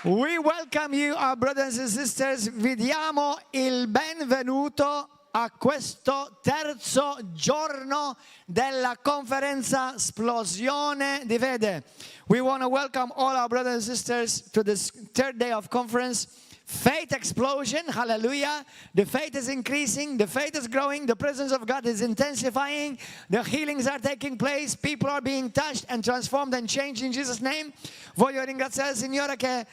We welcome you, our brothers and sisters. Vi diamo il benvenuto a questo terzo giorno della conferenza Esplosione di Fede. We want to welcome all our brothers and sisters to this third day of conference. Faith explosion, hallelujah. The faith is increasing, the faith is growing, the presence of God is intensifying, the healings are taking place, people are being touched and transformed and changed in Jesus' name. Voglio ringraziare il Signore che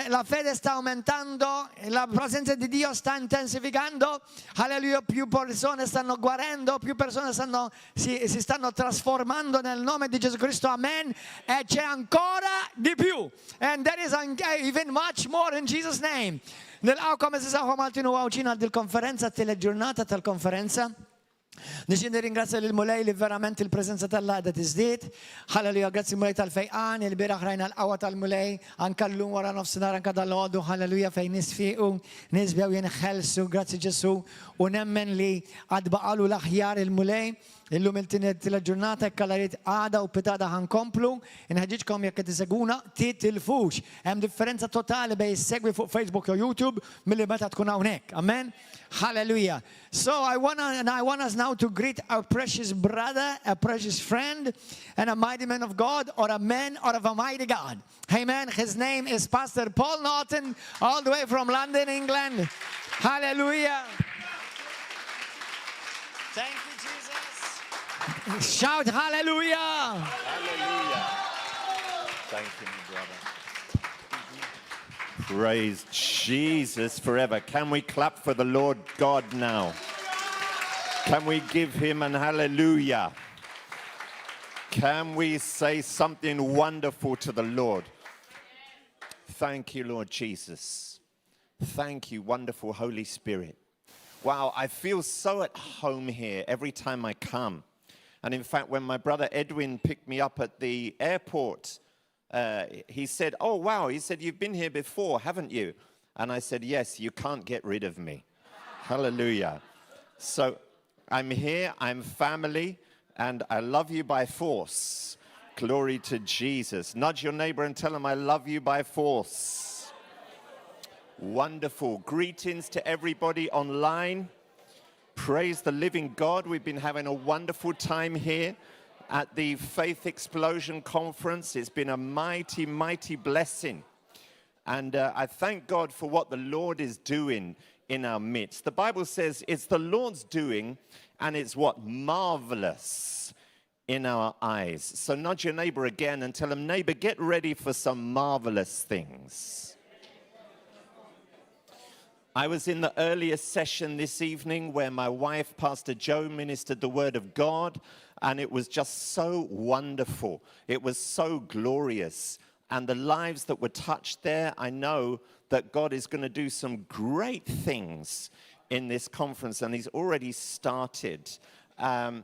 la fede sta aumentando, la presenza di Dio sta intensificando, hallelujah, più persone stanno guarendo, più persone si stanno trasformando nel nome di Gesù Cristo, amen, e c'è ancora di più, and there is even much more in Jesus' name. Nil-għawkom eżizaħu Maltinu għawċina dil-konferenza, teleġurnata tal-konferenza. Nixin ringrazzja l-mulej li verament il-prezenza tal-għada tiżdied. Halleluja, grazzi mulej tal-fejqan, il-biraħ rajna l-qawwa tal-mulej, anka l-lum wara nofsinhar anka dal-għodu, halleluja, fejn nisfiqu, nisbjaw jinħelsu, grazzi Ġesu, u nemmen li għadbaqalu l-aħjar il-mulej. Illum il-ġurnata ekkalarit għada u pitada ħankomplu, inħagġiġkom jekk tiseguna titilfux. Hemm differenza totali bej segwi fuq Facebook u YouTube milli meta tkun hawnhekk. Amen. Hallelujah. So I want us now to greet our precious brother, a precious friend, and a mighty man of God, or a man of a mighty God. Amen. His name is Pastor Paul Naughton, all the way from London, England. Hallelujah. Thank you. Shout hallelujah! Hallelujah! Thank you, my brother. Praise Jesus forever. Can we clap for the Lord God now? Can we give him an hallelujah? Can we say something wonderful to the Lord? Thank you, Lord Jesus. Thank you, wonderful Holy Spirit. Wow, I feel so at home here every time I come. And in fact, when my brother Edwin picked me up at the airport, he said, oh, wow, he said, you've been here before, haven't you? And I said, yes, you can't get rid of me. Hallelujah. So I'm here, I'm family, and I love you by force. Glory to Jesus. Nudge your neighbor and tell him, I love you by force. Wonderful. Greetings to everybody online. Praise the living God. We've been having a wonderful time here at the Faith Explosion Conference. It's been a mighty, mighty blessing. And I thank God for what the Lord is doing in our midst. The Bible says it's the Lord's doing, and it's what? Marvelous in our eyes. So nudge your neighbor again and tell him, neighbor, get ready for some marvelous things. I was in the earlier session this evening where my wife, Pastor Joe, ministered the Word of God, and it was just so wonderful. It was so glorious. And the lives that were touched there, I know that God is going to do some great things in this conference, and he's already started. I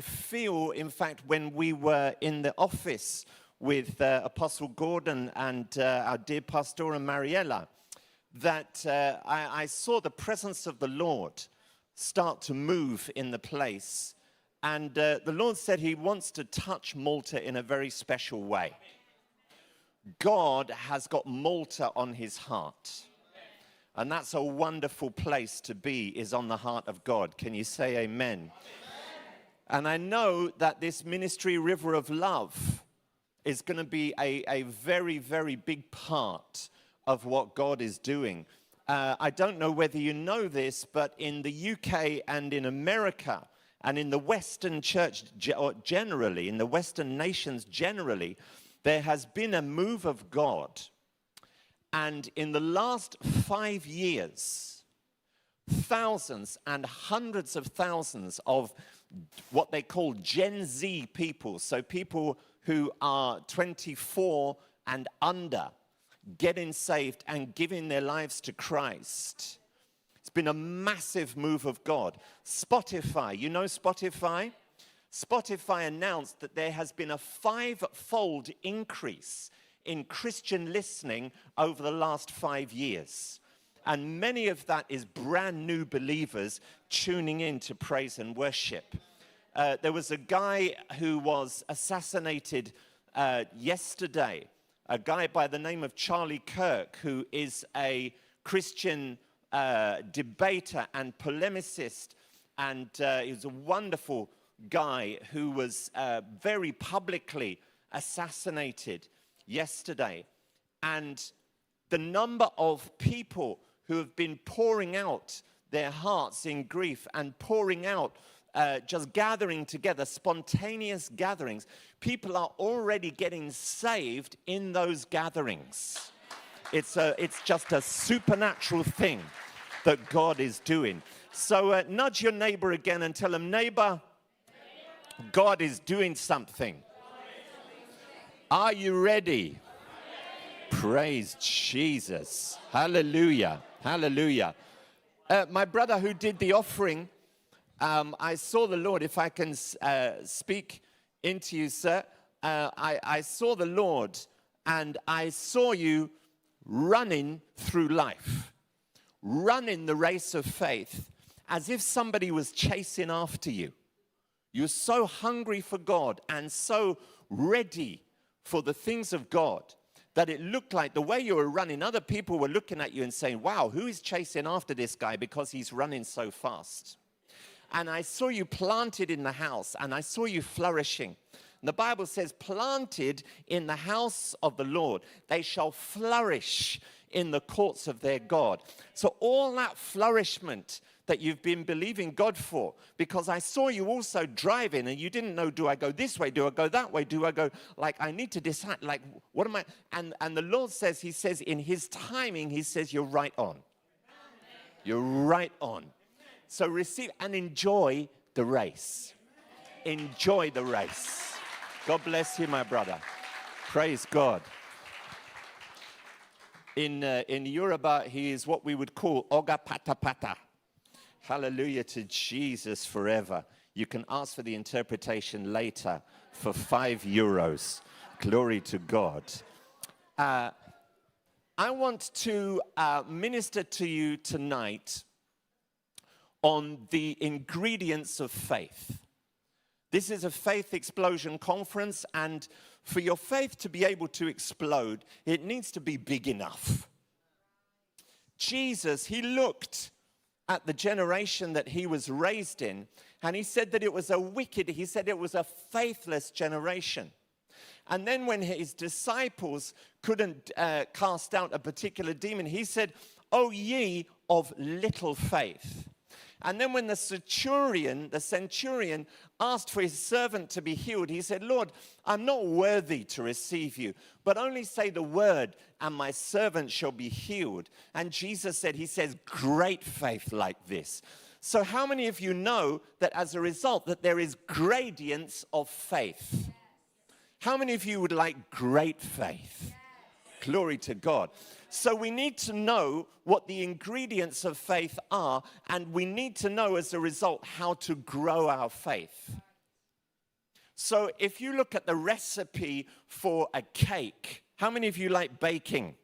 feel, in fact, when we were in the office with Apostle Gordon and our dear Pastora Mariella, that I saw the presence of the Lord start to move in the place. And the Lord said he wants to touch Malta in a very special way. God has got Malta on his heart. And that's a wonderful place to be, is on the heart of God. Can you say amen? And I know that this ministry, River of Love, is going to be a very, very big part of what God is doing. I don't know whether you know this, but in the UK and in America and in the Western church generally, in the Western nations generally, there has been a move of God. And in the last 5 years, thousands and hundreds of thousands of what they call Gen Z people, so people who are 24 and under, getting saved and giving their lives to Christ. It's been a massive move of God. Spotify, you know Spotify? Spotify announced that there has been a 5-fold increase in Christian listening over the last 5 years. And many of that is brand new believers tuning in to praise and worship. There was a guy who was assassinated yesterday a guy by the name of Charlie Kirk, who is a Christian debater and polemicist, and he was a wonderful guy who was very publicly assassinated yesterday. And the number of people who have been pouring out their hearts in grief and pouring out, just gathering together, spontaneous gatherings. People are already getting saved in those gatherings. It's just a supernatural thing that God is doing. So nudge your neighbor again and tell him, neighbor, God is doing something. Are you ready? Praise Jesus. Hallelujah. Hallelujah. My brother who did the offering, I saw the Lord, if I can speak into you, sir. I saw the Lord and I saw you running through life, running the race of faith as if somebody was chasing after you. You're so hungry for God and so ready for the things of God that it looked like the way you were running, other people were looking at you and saying, wow, who is chasing after this guy because he's running so fast? And I saw you planted in the house, and I saw you flourishing. And the Bible says, planted in the house of the Lord, they shall flourish in the courts of their God. So all that flourishment that you've been believing God for, because I saw you also driving and you didn't know, do I go this way? Do I go that way? Do I go, like, I need to decide, like, what am I? And the Lord says, he says, in his timing, he says, you're right on. You're right on. So receive and enjoy the race. Enjoy the race. God bless you, my brother. Praise God. In Yoruba, he is what we would call Oga Pata Pata. Hallelujah to Jesus forever. You can ask for the interpretation later for €5. Glory to God. I want to minister to you tonight on the ingredients of faith. This is a faith explosion conference, and for your faith to be able to explode, it needs to be big enough. Jesus, he looked at the generation that he was raised in, and he said that it was he said it was a faithless generation. And then when his disciples couldn't cast out a particular demon, he said, "O ye of little faith." And then when the centurion asked for his servant to be healed, he said, "Lord, I'm not worthy to receive you, but only say the word and my servant shall be healed." And Jesus said, he says, great faith like this. So how many of you know that as a result that there is gradients of faith? How many of you would like great faith? Glory to God. So we need to know what the ingredients of faith are, and we need to know as a result how to grow our faith. So if you look at the recipe for a cake, how many of you like baking?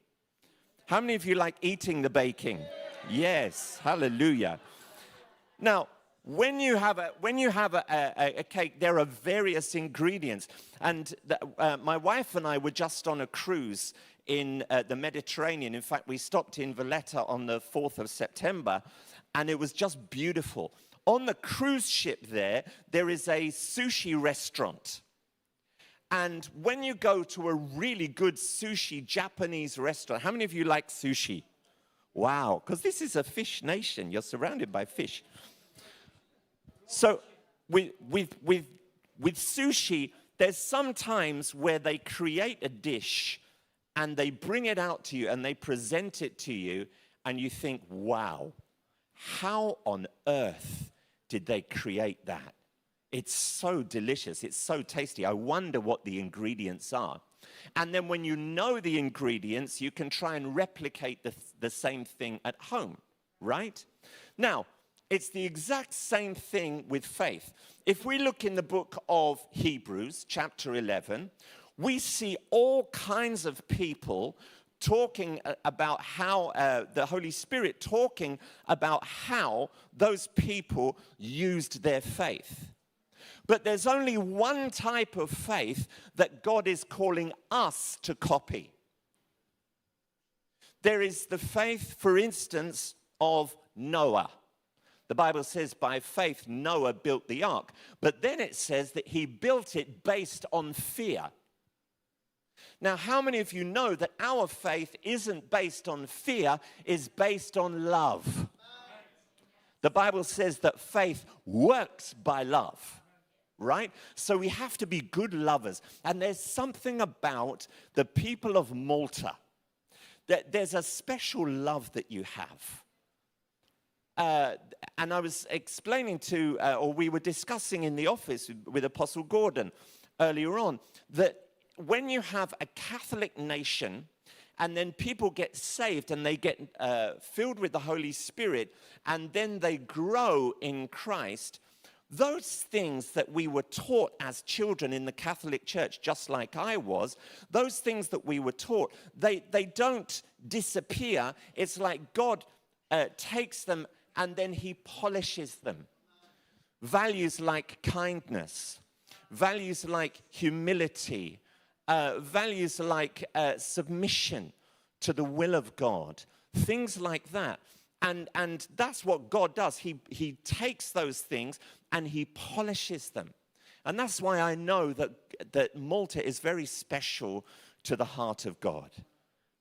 How many of you like eating the baking? Yes, hallelujah. Now, when you have a cake, there are various ingredients. And my wife and I were just on a cruise in the Mediterranean. In fact, we stopped in Valletta on the 4th of September, and it was just beautiful. On the cruise ship there is a sushi restaurant. And when you go to a really good sushi Japanese restaurant, how many of you like sushi? Wow, because this is a fish nation. You're surrounded by fish. So with sushi, there's some times where they create a dish and they bring it out to you and they present it to you and you think, wow, how on earth did they create that? It's so delicious. It's so tasty. I wonder what the ingredients are. And then when you know the ingredients, you can try and replicate the same thing at home, right? Now, it's the exact same thing with faith. If we look in the book of Hebrews, chapter 11, we see all kinds of people talking about how the Holy Spirit talking about how those people used their faith. But there's only one type of faith that God is calling us to copy. There is the faith, for instance, of Noah. The Bible says by faith Noah built the ark, but then it says that he built it based on fear. Now, how many of you know that our faith isn't based on fear, is based on love? The Bible says that faith works by love, right? So we have to be good lovers. And there's something about the people of Malta, that there's a special love that you have. And I was explaining or we were discussing in the office with Apostle Gordon earlier on, that when you have a Catholic nation and then people get saved and they get filled with the Holy Spirit and then they grow in Christ, those things that we were taught as children in the Catholic Church, just like I was, those things that we were taught, they don't disappear. It's like God takes them and then he polishes them. Values like kindness, values like humility, values like submission to the will of God, things like that. And that's what God does. He takes those things and he polishes them. And that's why I know that Malta is very special to the heart of God.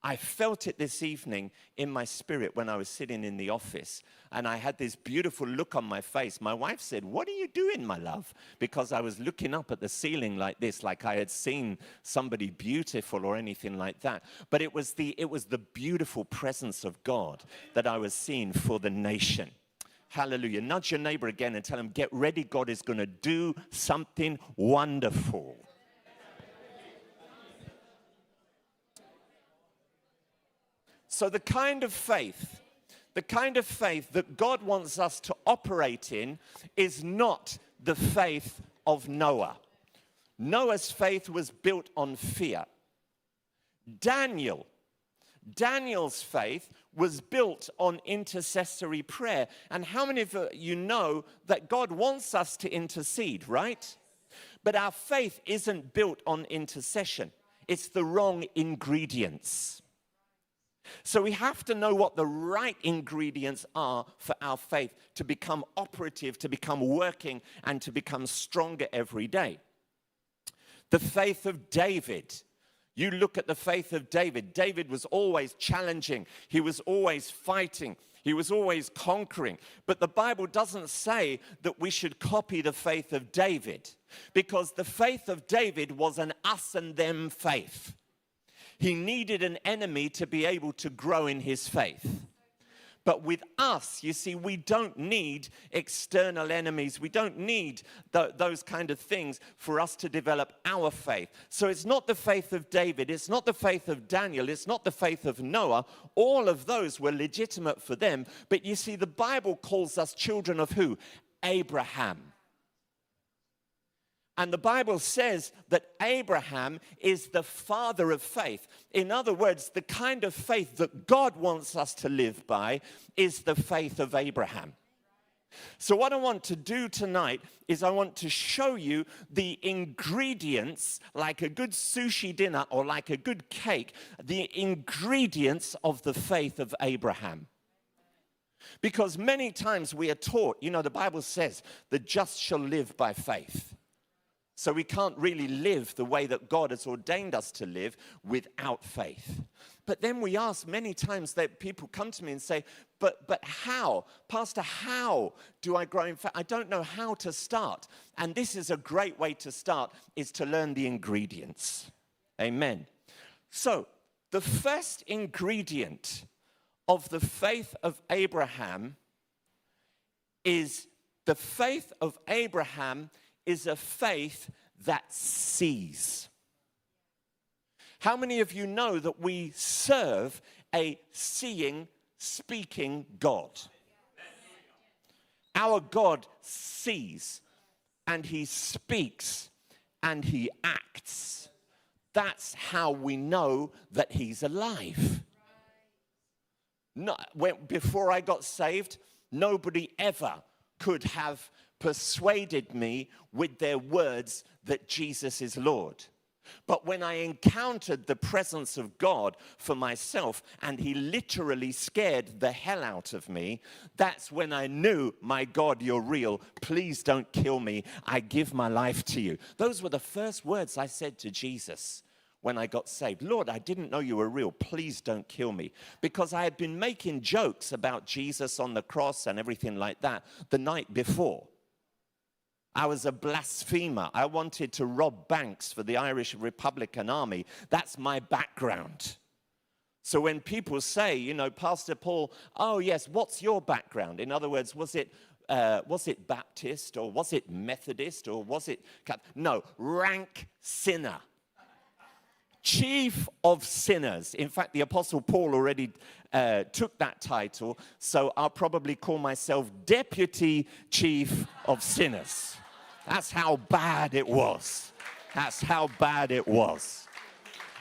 I felt it this evening in my spirit when I was sitting in the office, and I had this beautiful look on my face. My wife said, "What are you doing, my love?" Because I was looking up at the ceiling like this, like I had seen somebody beautiful or anything like that. But it was the beautiful presence of God that I was seeing for the nation. Hallelujah. Nudge your neighbor again and tell him, get ready, God is going to do something wonderful. So the kind of faith that God wants us to operate in is not the faith of Noah. Noah's faith was built on fear. Daniel's faith was built on intercessory prayer. And how many of you know that God wants us to intercede, right? But our faith isn't built on intercession. It's the wrong ingredients. So we have to know what the right ingredients are for our faith to become operative, to become working, and to become stronger every day. The faith of David. You look at the faith of David. David was always challenging. He was always fighting. He was always conquering. But the Bible doesn't say that we should copy the faith of David, because the faith of David was an us and them faith. He needed an enemy to be able to grow in his faith. But with us, you see, we don't need external enemies. We don't need those kind of things for us to develop our faith. So it's not the faith of David. It's not the faith of Daniel. It's not the faith of Noah. All of those were legitimate for them. But you see, the Bible calls us children of who? Abraham. And the Bible says that Abraham is the father of faith. In other words, the kind of faith that God wants us to live by is the faith of Abraham. So what I want to do tonight is I want to show you the ingredients, like a good sushi dinner or like a good cake, the ingredients of the faith of Abraham. Because many times we are taught, the Bible says, the just shall live by faith. So we can't really live the way that God has ordained us to live without faith. But then we ask many times that people come to me and say, but how? Pastor, how do I grow in faith? I don't know how to start. And this is a great way to start, is to learn the ingredients. Amen. So the first ingredient of the faith of Abraham is the faith of Abraham is a faith that sees. How many of you know that we serve a seeing, speaking God? Our God sees, and he speaks, and he acts. That's how we know that he's alive. Before I got saved, nobody ever could have persuaded me with their words that Jesus is Lord. But when I encountered the presence of God for myself, and he literally scared the hell out of me, that's when I knew, my God, you're real. Please don't kill me. I give my life to you. Those were the first words I said to Jesus when I got saved. Lord, I didn't know you were real. Please don't kill me. Because I had been making jokes about Jesus on the cross and everything like that the night before. I was a blasphemer. I wanted to rob banks for the Irish Republican Army. That's my background. So when people say, you know, Pastor Paul, oh yes, what's your background? In other words, was it Baptist, or was it Methodist, or was it... No, rank sinner. Chief of sinners. In fact, the Apostle Paul already took that title, so I'll probably call myself Deputy Chief of Sinners. That's how bad it was. That's how bad it was.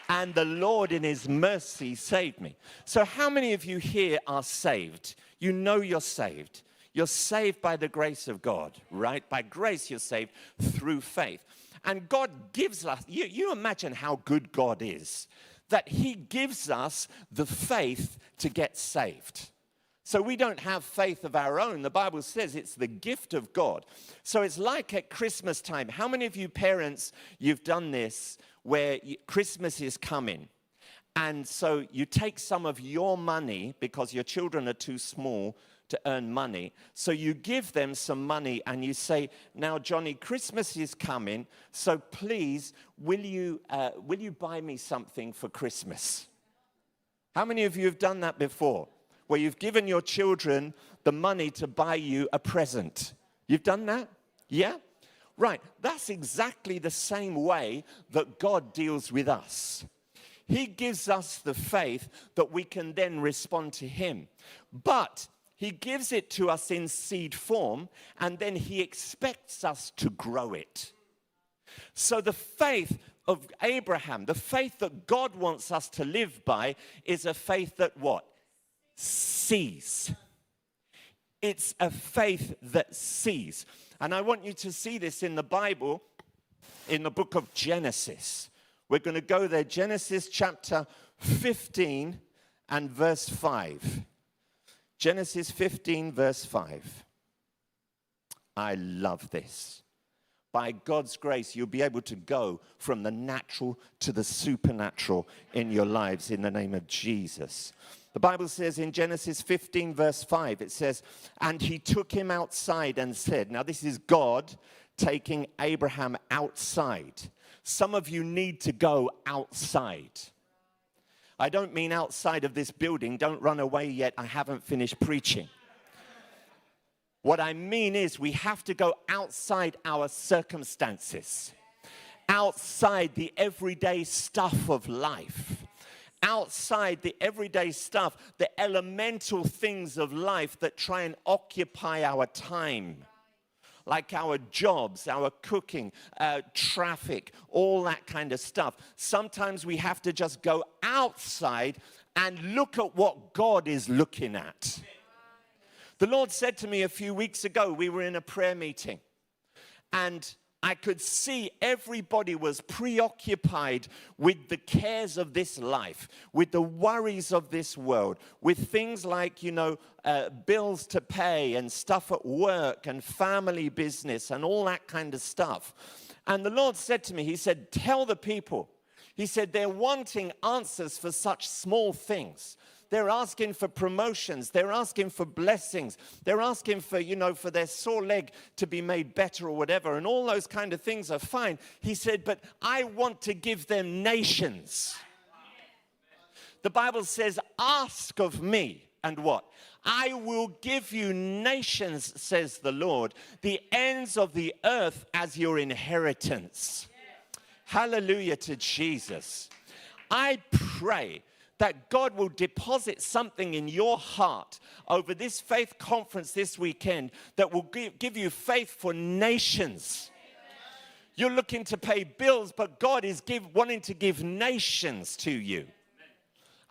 And the Lord in his mercy saved me. So how many of you here are saved? You know you're saved. You're saved by the grace of God, right? By grace you're saved through faith. And God gives us, you imagine how good God is, that he gives us the faith to get saved. So we don't have faith of our own. The Bible says it's the gift of God. So it's like at Christmas time. How many of you parents, you've done this where Christmas is coming? And so you take some of your money because your children are too small to earn money. So you give them some money and you say, now, Johnny, Christmas is coming, so please, will you buy me something for Christmas? How many of you have done that before? Where you've given your children the money to buy you a present. You've done that? Yeah? Right. That's exactly the same way that God deals with us. He gives us the faith that we can then respond to him. But he gives it to us in seed form, and then he expects us to grow it. So the faith of Abraham, the faith that God wants us to live by, is a faith that what? Sees. It's a faith that sees. And I want you to see this in the Bible, in the book of Genesis. We're going to go there, Genesis chapter 15 and verse 5. Genesis 15, verse 5. I love this. By God's grace, you'll be able to go from the natural to the supernatural in your lives in the name of Jesus. The Bible says in Genesis 15, verse 5, it says, and he took him outside and said, now this is God taking Abraham outside. Some of you need to go outside. I don't mean outside of this building. Don't run away yet. I haven't finished preaching. What I mean is we have to go outside our circumstances, outside the everyday stuff of life, outside the everyday stuff, the elemental things of life that try and occupy our time, like our jobs, our cooking, traffic, all that kind of stuff. Sometimes we have to just go outside and look at what God is looking at. The Lord said to me a few weeks ago, we were in a prayer meeting, and I could see everybody was preoccupied with the cares of this life, with the worries of this world, with things like, bills to pay and stuff at work and family business and all that kind of stuff. And the Lord said to me, he said, tell the people. He said, they're wanting answers for such small things. They're asking for promotions. They're asking for blessings. They're asking for, for their sore leg to be made better or whatever. And all those kind of things are fine. He said, but I want to give them nations. The Bible says, ask of me. And what? I will give you nations, says the Lord, the ends of the earth as your inheritance. Hallelujah to Jesus. I pray that God will deposit something in your heart over this faith conference this weekend that will give you faith for nations. You're looking to pay bills, but God is wanting to give nations to you.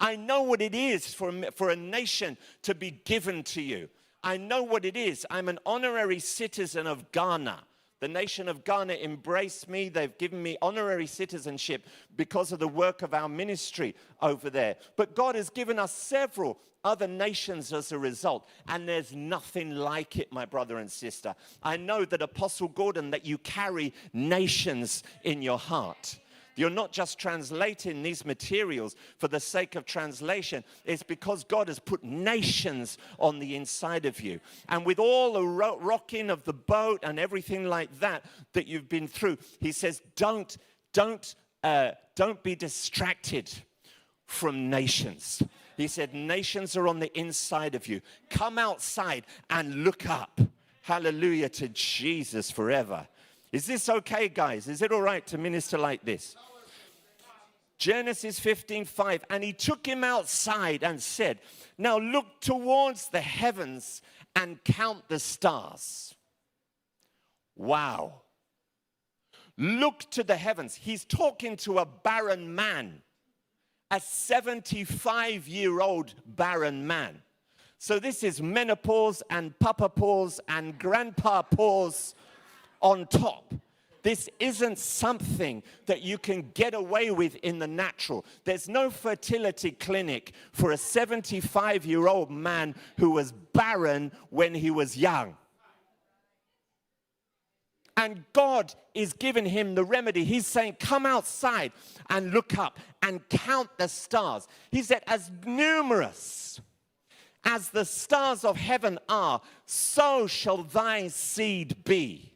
I know what it is for a nation to be given to you. I know what it is. I'm an honorary citizen of Ghana. The nation of Ghana embraced me. They've given me honorary citizenship because of the work of our ministry over there. But God has given us several other nations as a result. And there's nothing like it, my brother and sister. I know that Apostle Gordon, that you carry nations in your heart. You're not just translating these materials for the sake of translation. It's because God has put nations on the inside of you. And with all the rocking of the boat and everything like that that you've been through, he says, don't be distracted from nations. He said, nations are on the inside of you. Come outside and look up. Hallelujah to Jesus forever. Is this okay, guys? Is it all right to minister like this? Genesis 15:5, and he took him outside and said, now look towards the heavens and count the stars. Wow. Look to the heavens. He's talking to a barren man, a 75-year-old barren man. So this is menopause and papa-pause and grandpa-pause on top. This isn't something that you can get away with in the natural. There's no fertility clinic for a 75-year-old man who was barren when he was young. And God is giving him the remedy. He's saying, come outside and look up and count the stars. He said, as numerous as the stars of heaven are, so shall thy seed be.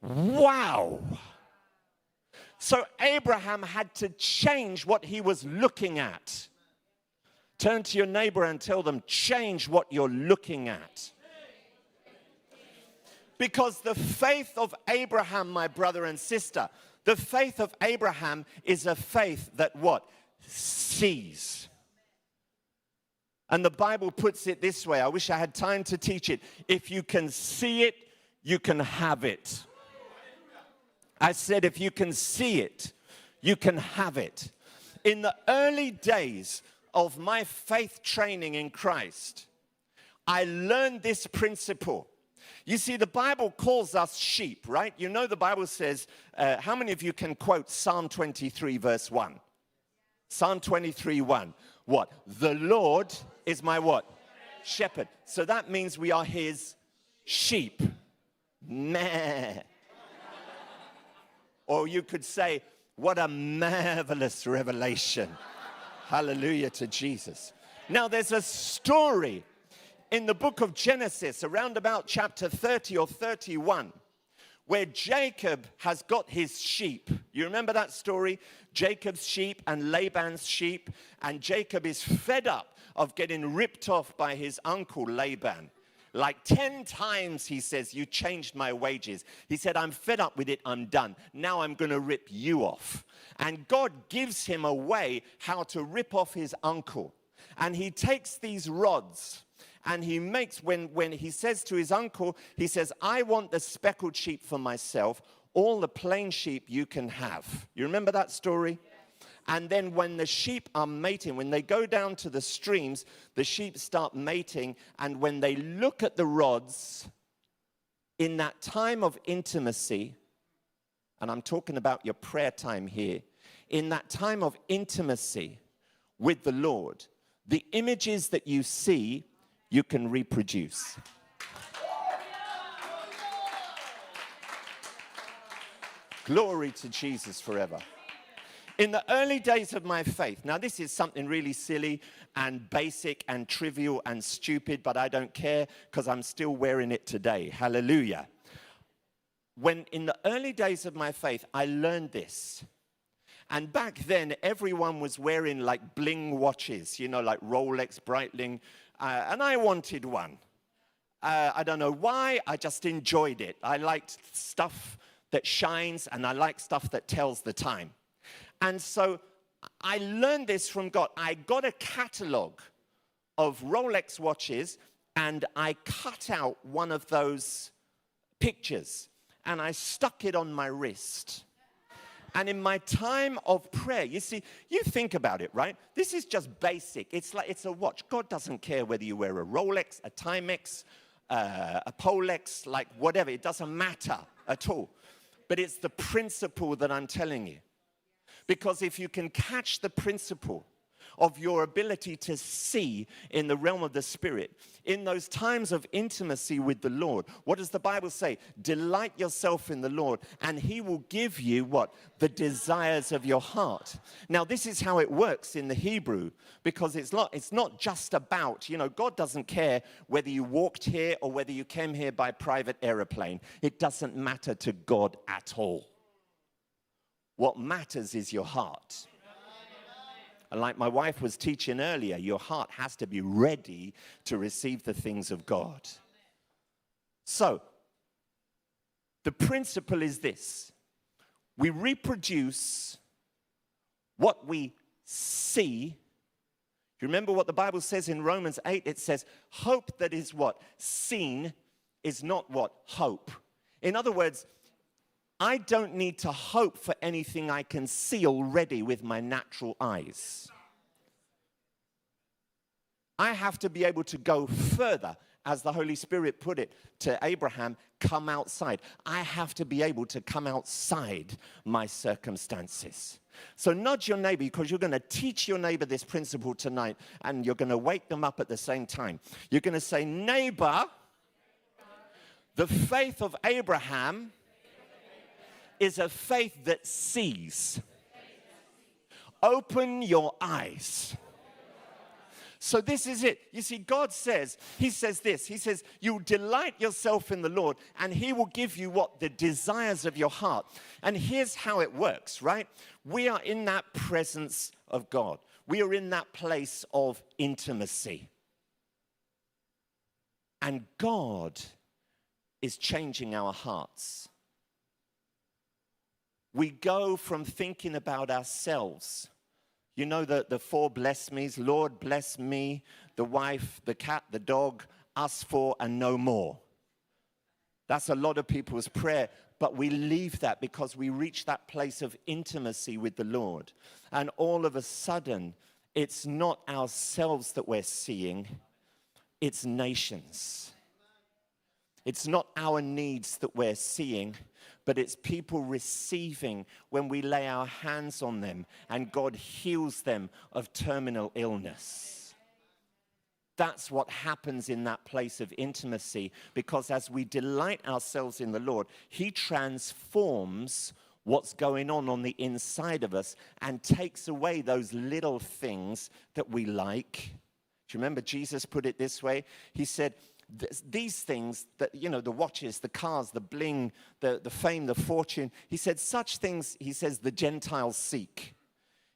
Wow. So Abraham had to change what he was looking at. Turn to your neighbor and tell them, change what you're looking at. Because the faith of Abraham, my brother and sister, the faith of Abraham is a faith that what? Sees. And the Bible puts it this way. I wish I had time to teach it. If you can see it, you can have it. I said, if you can see it, you can have it. In the early days of my faith training in Christ, I learned this principle. You see, the Bible calls us sheep, right? You know the Bible says, how many of you can quote Psalm 23, verse 1? Psalm 23, 1. What? The Lord is my what? Shepherd. So that means we are his sheep. Meh. Or you could say, what a marvelous revelation. Hallelujah to Jesus. Now there's a story in the book of Genesis, around about chapter 30 or 31, where Jacob has got his sheep. You remember that story? Jacob's sheep and Laban's sheep. And Jacob is fed up of getting ripped off by his uncle Laban. Like 10 times, he says, you changed my wages. He said, I'm fed up with it, I'm done. Now I'm going to rip you off. And God gives him a way how to rip off his uncle. And he takes these rods, and he makes, when he says to his uncle, he says, I want the speckled sheep for myself. All the plain sheep you can have. You remember that story? And then when the sheep are mating, when they go down to the streams, the sheep start mating. And when they look at the rods, in that time of intimacy, and I'm talking about your prayer time here, in that time of intimacy with the Lord, the images that you see, you can reproduce. Glory to Jesus forever. In the early days of my faith, now this is something really silly and basic and trivial and stupid, but I don't care because I'm still wearing it today. Hallelujah. When in the early days of my faith, I learned this. And back then, everyone was wearing like bling watches, you know, like Rolex, Breitling, and I wanted one. I don't know why, I just enjoyed it. I liked stuff that shines, and I like stuff that tells the time. And so I learned this from God. I got a catalog of Rolex watches, and I cut out one of those pictures, and I stuck it on my wrist. And in my time of prayer, you see, you think about it, right? This is just basic. It's like it's a watch. God doesn't care whether you wear a Rolex, a Timex, a Polex, like whatever. It doesn't matter at all. But it's the principle that I'm telling you. Because if you can catch the principle of your ability to see in the realm of the Spirit, in those times of intimacy with the Lord, what does the Bible say? Delight yourself in the Lord, and He will give you what? The desires of your heart. Now, this is how it works in the Hebrew, because it's not just about, God doesn't care whether you walked here or whether you came here by private aeroplane. It doesn't matter to God at all. What matters is your heart. And like my wife was teaching earlier, your heart has to be ready to receive the things of God. So, the principle is this. We reproduce what we see. You remember what the Bible says in Romans 8? It says, hope that is what? Seen is not what? Hope. In other words, I don't need to hope for anything I can see already with my natural eyes. I have to be able to go further, as the Holy Spirit put it to Abraham, come outside. I have to be able to come outside my circumstances. So nudge your neighbor, because you're going to teach your neighbor this principle tonight, and you're going to wake them up at the same time. You're going to say, neighbor, the faith of Abraham is a faith that sees. Open your eyes. So this is it. You see, God says, He says this. He says, you delight yourself in the Lord, and He will give you what? The desires of your heart. And here's how it works, right? We are in that presence of God. We are in that place of intimacy. And God is changing our hearts. We go from thinking about ourselves. You know the four bless me's. Lord, bless me, the wife, the cat, the dog, us four, and no more. That's a lot of people's prayer, but we leave that because we reach that place of intimacy with the Lord. And all of a sudden, it's not ourselves that we're seeing, it's nations. It's not our needs that we're seeing, but it's people receiving when we lay our hands on them and God heals them of terminal illness. That's what happens in that place of intimacy, because as we delight ourselves in the Lord, He transforms what's going on the inside of us and takes away those little things that we like. Do you remember Jesus put it this way? He said, these things, that the watches, the cars, the bling, the fame, the fortune, He said, such things, He says, the Gentiles seek.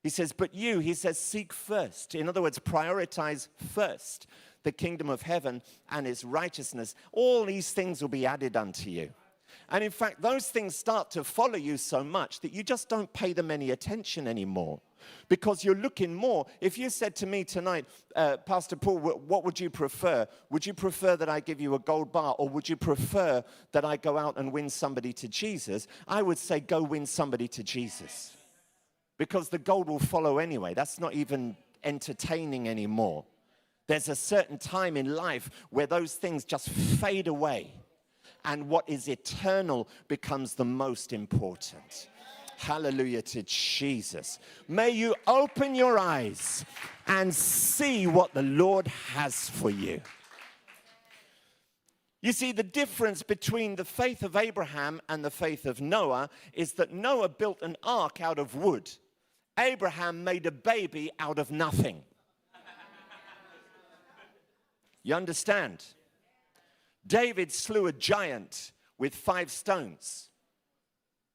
He says, but you, He says, seek first. In other words, prioritize first the kingdom of heaven and His righteousness. All these things will be added unto you. And in fact, those things start to follow you so much that you just don't pay them any attention anymore. Because you're looking more. If you said to me tonight, Pastor Paul, what would you prefer? Would you prefer that I give you a gold bar, or would you prefer that I go out and win somebody to Jesus? I would say go win somebody to Jesus. Because the gold will follow anyway. That's not even entertaining anymore. There's a certain time in life where those things just fade away. And what is eternal becomes the most important. Hallelujah to Jesus. May you open your eyes and see what the Lord has for you. You see, the difference between the faith of Abraham and the faith of Noah is that Noah built an ark out of wood. Abraham made a baby out of nothing. You understand? David slew a giant with 5 stones.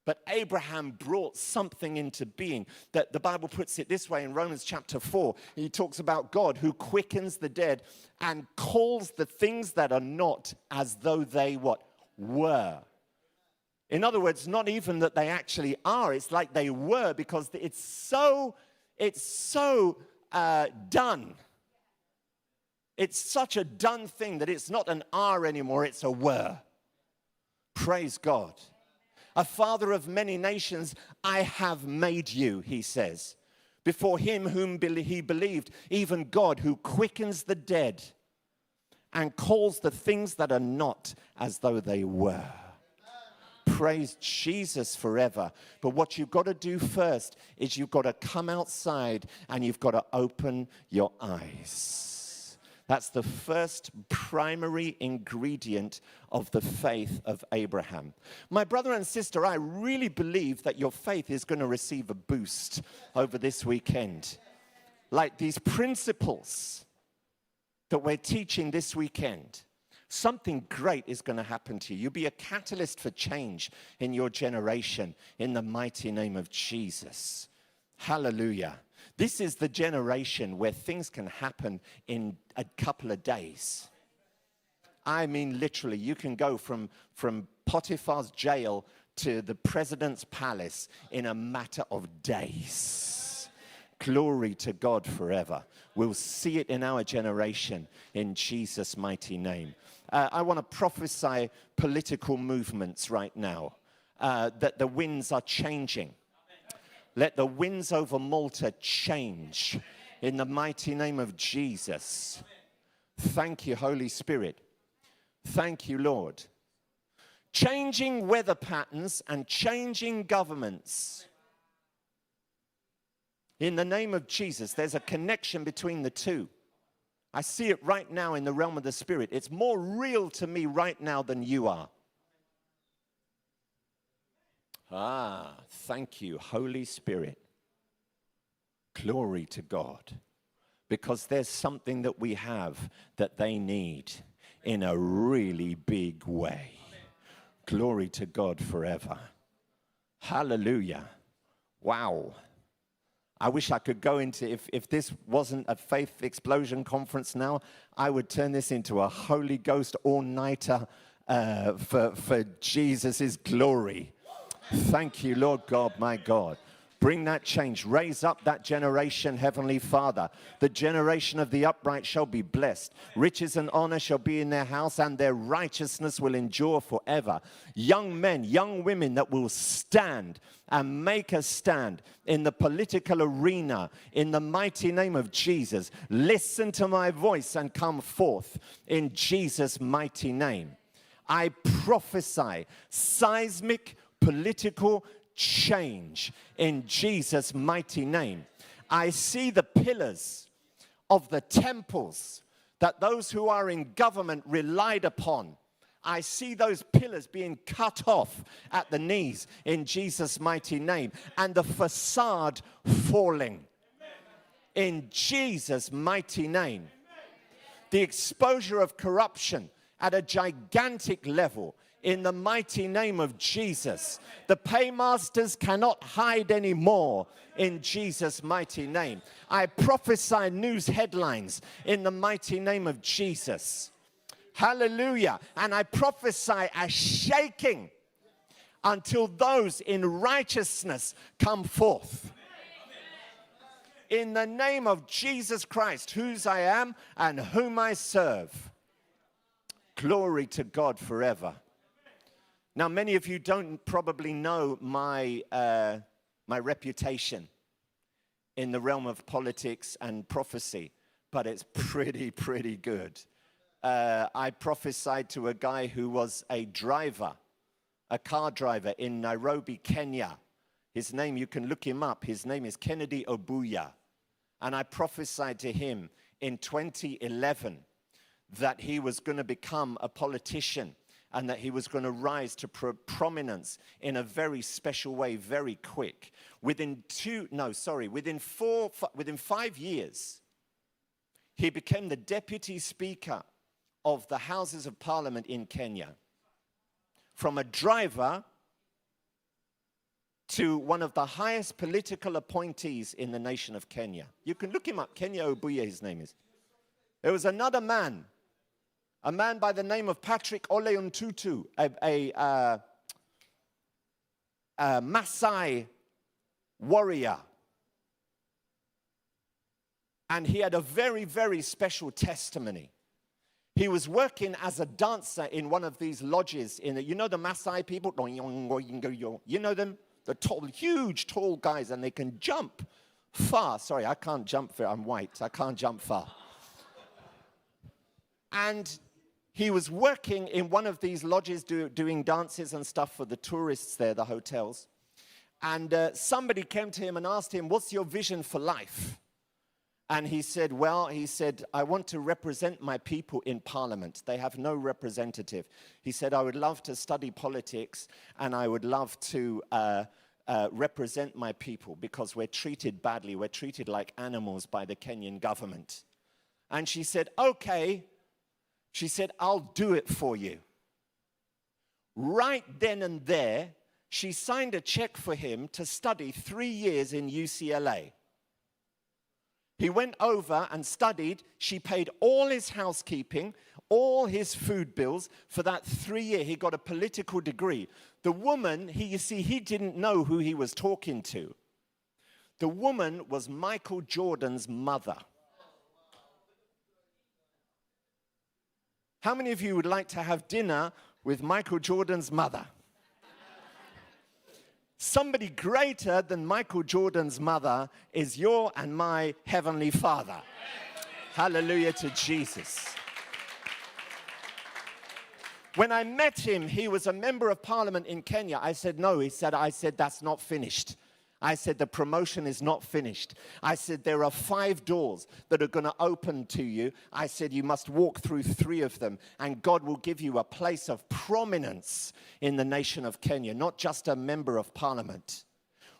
But Abraham brought something into being. That the Bible puts it this way in Romans chapter 4. He talks about God who quickens the dead and calls the things that are not as though they what? Were. In other words, not even that they actually are. It's like they were, because it's so done. It's such a done thing that it's not an are anymore, it's a were. Praise God. A father of many nations, I have made you, he says. Before him whom he believed, even God who quickens the dead and calls the things that are not as though they were. Praise Jesus forever. But what you've got to do first is you've got to come outside and you've got to open your eyes. That's the first primary ingredient of the faith of Abraham. My brother and sister, I really believe that your faith is going to receive a boost over this weekend. Like these principles that we're teaching this weekend. Something great is going to happen to you. You'll be a catalyst for change in your generation in the mighty name of Jesus. Hallelujah. This is the generation where things can happen in a couple of days. I mean, literally, you can go from Potiphar's jail to the president's palace in a matter of days. Glory to God forever. We'll see it in our generation in Jesus' mighty name. I want to prophesy political movements right now, that the winds are changing. Let the winds over Malta change in the mighty name of Jesus. Thank you, Holy Spirit. Thank you, Lord. Changing weather patterns and changing governments. In the name of Jesus, there's a connection between the two. I see it right now in the realm of the Spirit. It's more real to me right now than you are. Thank you, Holy Spirit. Glory to God. Because there's something that we have that they need in a really big way. Glory to God forever. Hallelujah. Wow. I wish I could go into, if this wasn't a faith explosion conference now, I would turn this into a Holy Ghost all-nighter for Jesus' glory. Thank you, Lord God, my God. Bring that change. Raise up that generation, Heavenly Father. The generation of the upright shall be blessed. Riches and honor shall be in their house, and their righteousness will endure forever. Young men, young women that will stand and make a stand in the political arena in the mighty name of Jesus. Listen to my voice and come forth in Jesus' mighty name. I prophesy seismic political change in Jesus' mighty name. I see the pillars of the temples that those who are in government relied upon. I see those pillars being cut off at the knees in Jesus' mighty name, and the facade falling in Jesus' mighty name. The exposure of corruption at a gigantic level in the mighty name of Jesus. The paymasters cannot hide anymore in Jesus' mighty name. I prophesy news headlines in the mighty name of Jesus. Hallelujah. And I prophesy a shaking until those in righteousness come forth. In the name of Jesus Christ, whose I am and whom I serve. Glory to God forever. Now, many of you don't probably know my reputation in the realm of politics and prophecy, but it's pretty good. I prophesied to a guy who was a driver, a car driver in Nairobi, Kenya. His name, you can look him up. His name is Kennedy Obuya. And I prophesied to him in 2011 that he was going to become a politician and that he was going to rise to prominence in a very special way, very quick. Within 5 years, he became the deputy speaker of the Houses of Parliament in Kenya. From a driver to one of the highest political appointees in the nation of Kenya. You can look him up, Kenya Obuya, his name is. There was another man, a man by the name of Patrick Ole Ntutu, a Maasai warrior. And he had a very, very special testimony. He was working as a dancer in one of these lodges. You know the Maasai people? You know them? The tall, huge, tall guys, and they can jump far. Sorry, I can't jump far. I'm white. I can't jump far. And he was working in one of these lodges doing dances and stuff for the tourists there, the hotels. And somebody came to him and asked him, what's your vision for life? And he said, I want to represent my people in Parliament. They have no representative. He said, I would love to study politics and I would love to represent my people because we're treated badly. We're treated like animals by the Kenyan government. And she said, okay. She said, I'll do it for you. Right then and there, she signed a check for him to study 3 years in UCLA. He went over and studied. She paid all his housekeeping, all his food bills for that 3 year. He got a political degree. The woman, he didn't know who he was talking to. The woman was Michael Jordan's mother. How many of you would like to have dinner with Michael Jordan's mother? Somebody greater than Michael Jordan's mother is your and my Heavenly Father. Hallelujah to Jesus. When I met him, he was a member of parliament in Kenya. I said, no. I said, that's not finished. I said, the promotion is not finished. I said, there are 5 doors that are going to open to you. I said, you must walk through 3 of them, and God will give you a place of prominence in the nation of Kenya, not just a member of parliament.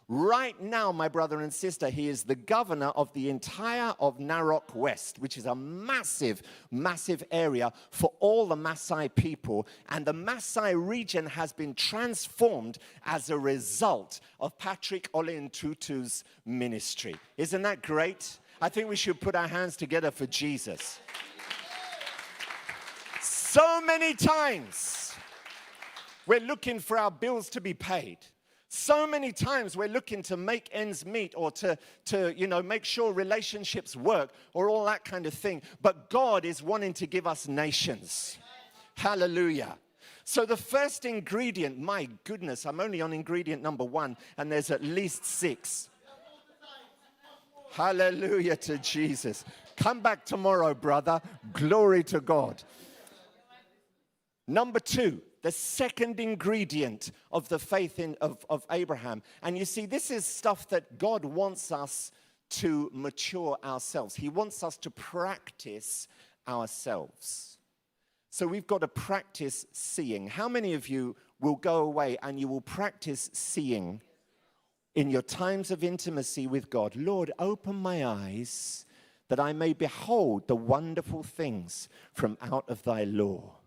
Right now, my brother and sister, he is the governor of the entire of Narok West, which is a massive, massive area for all the Maasai people. And the Maasai region has been transformed as a result of Patrick Ole Ntutu's ministry. Isn't that great? I think we should put our hands together for Jesus. So many times, we're looking for our bills to be paid. So many times we're looking to make ends meet or to make sure relationships work or all that kind of thing. But God is wanting to give us nations. Hallelujah. So the first ingredient, my goodness, I'm only on ingredient number 1 and there's at least 6. Hallelujah to Jesus. Come back tomorrow, brother. Glory to God. Number 2. The second ingredient of the faith of Abraham. And you see, this is stuff that God wants us to mature ourselves. He wants us to practice ourselves. So we've got to practice seeing. How many of you will go away and you will practice seeing in your times of intimacy with God? Lord, open my eyes that I may behold the wonderful things from out of thy law.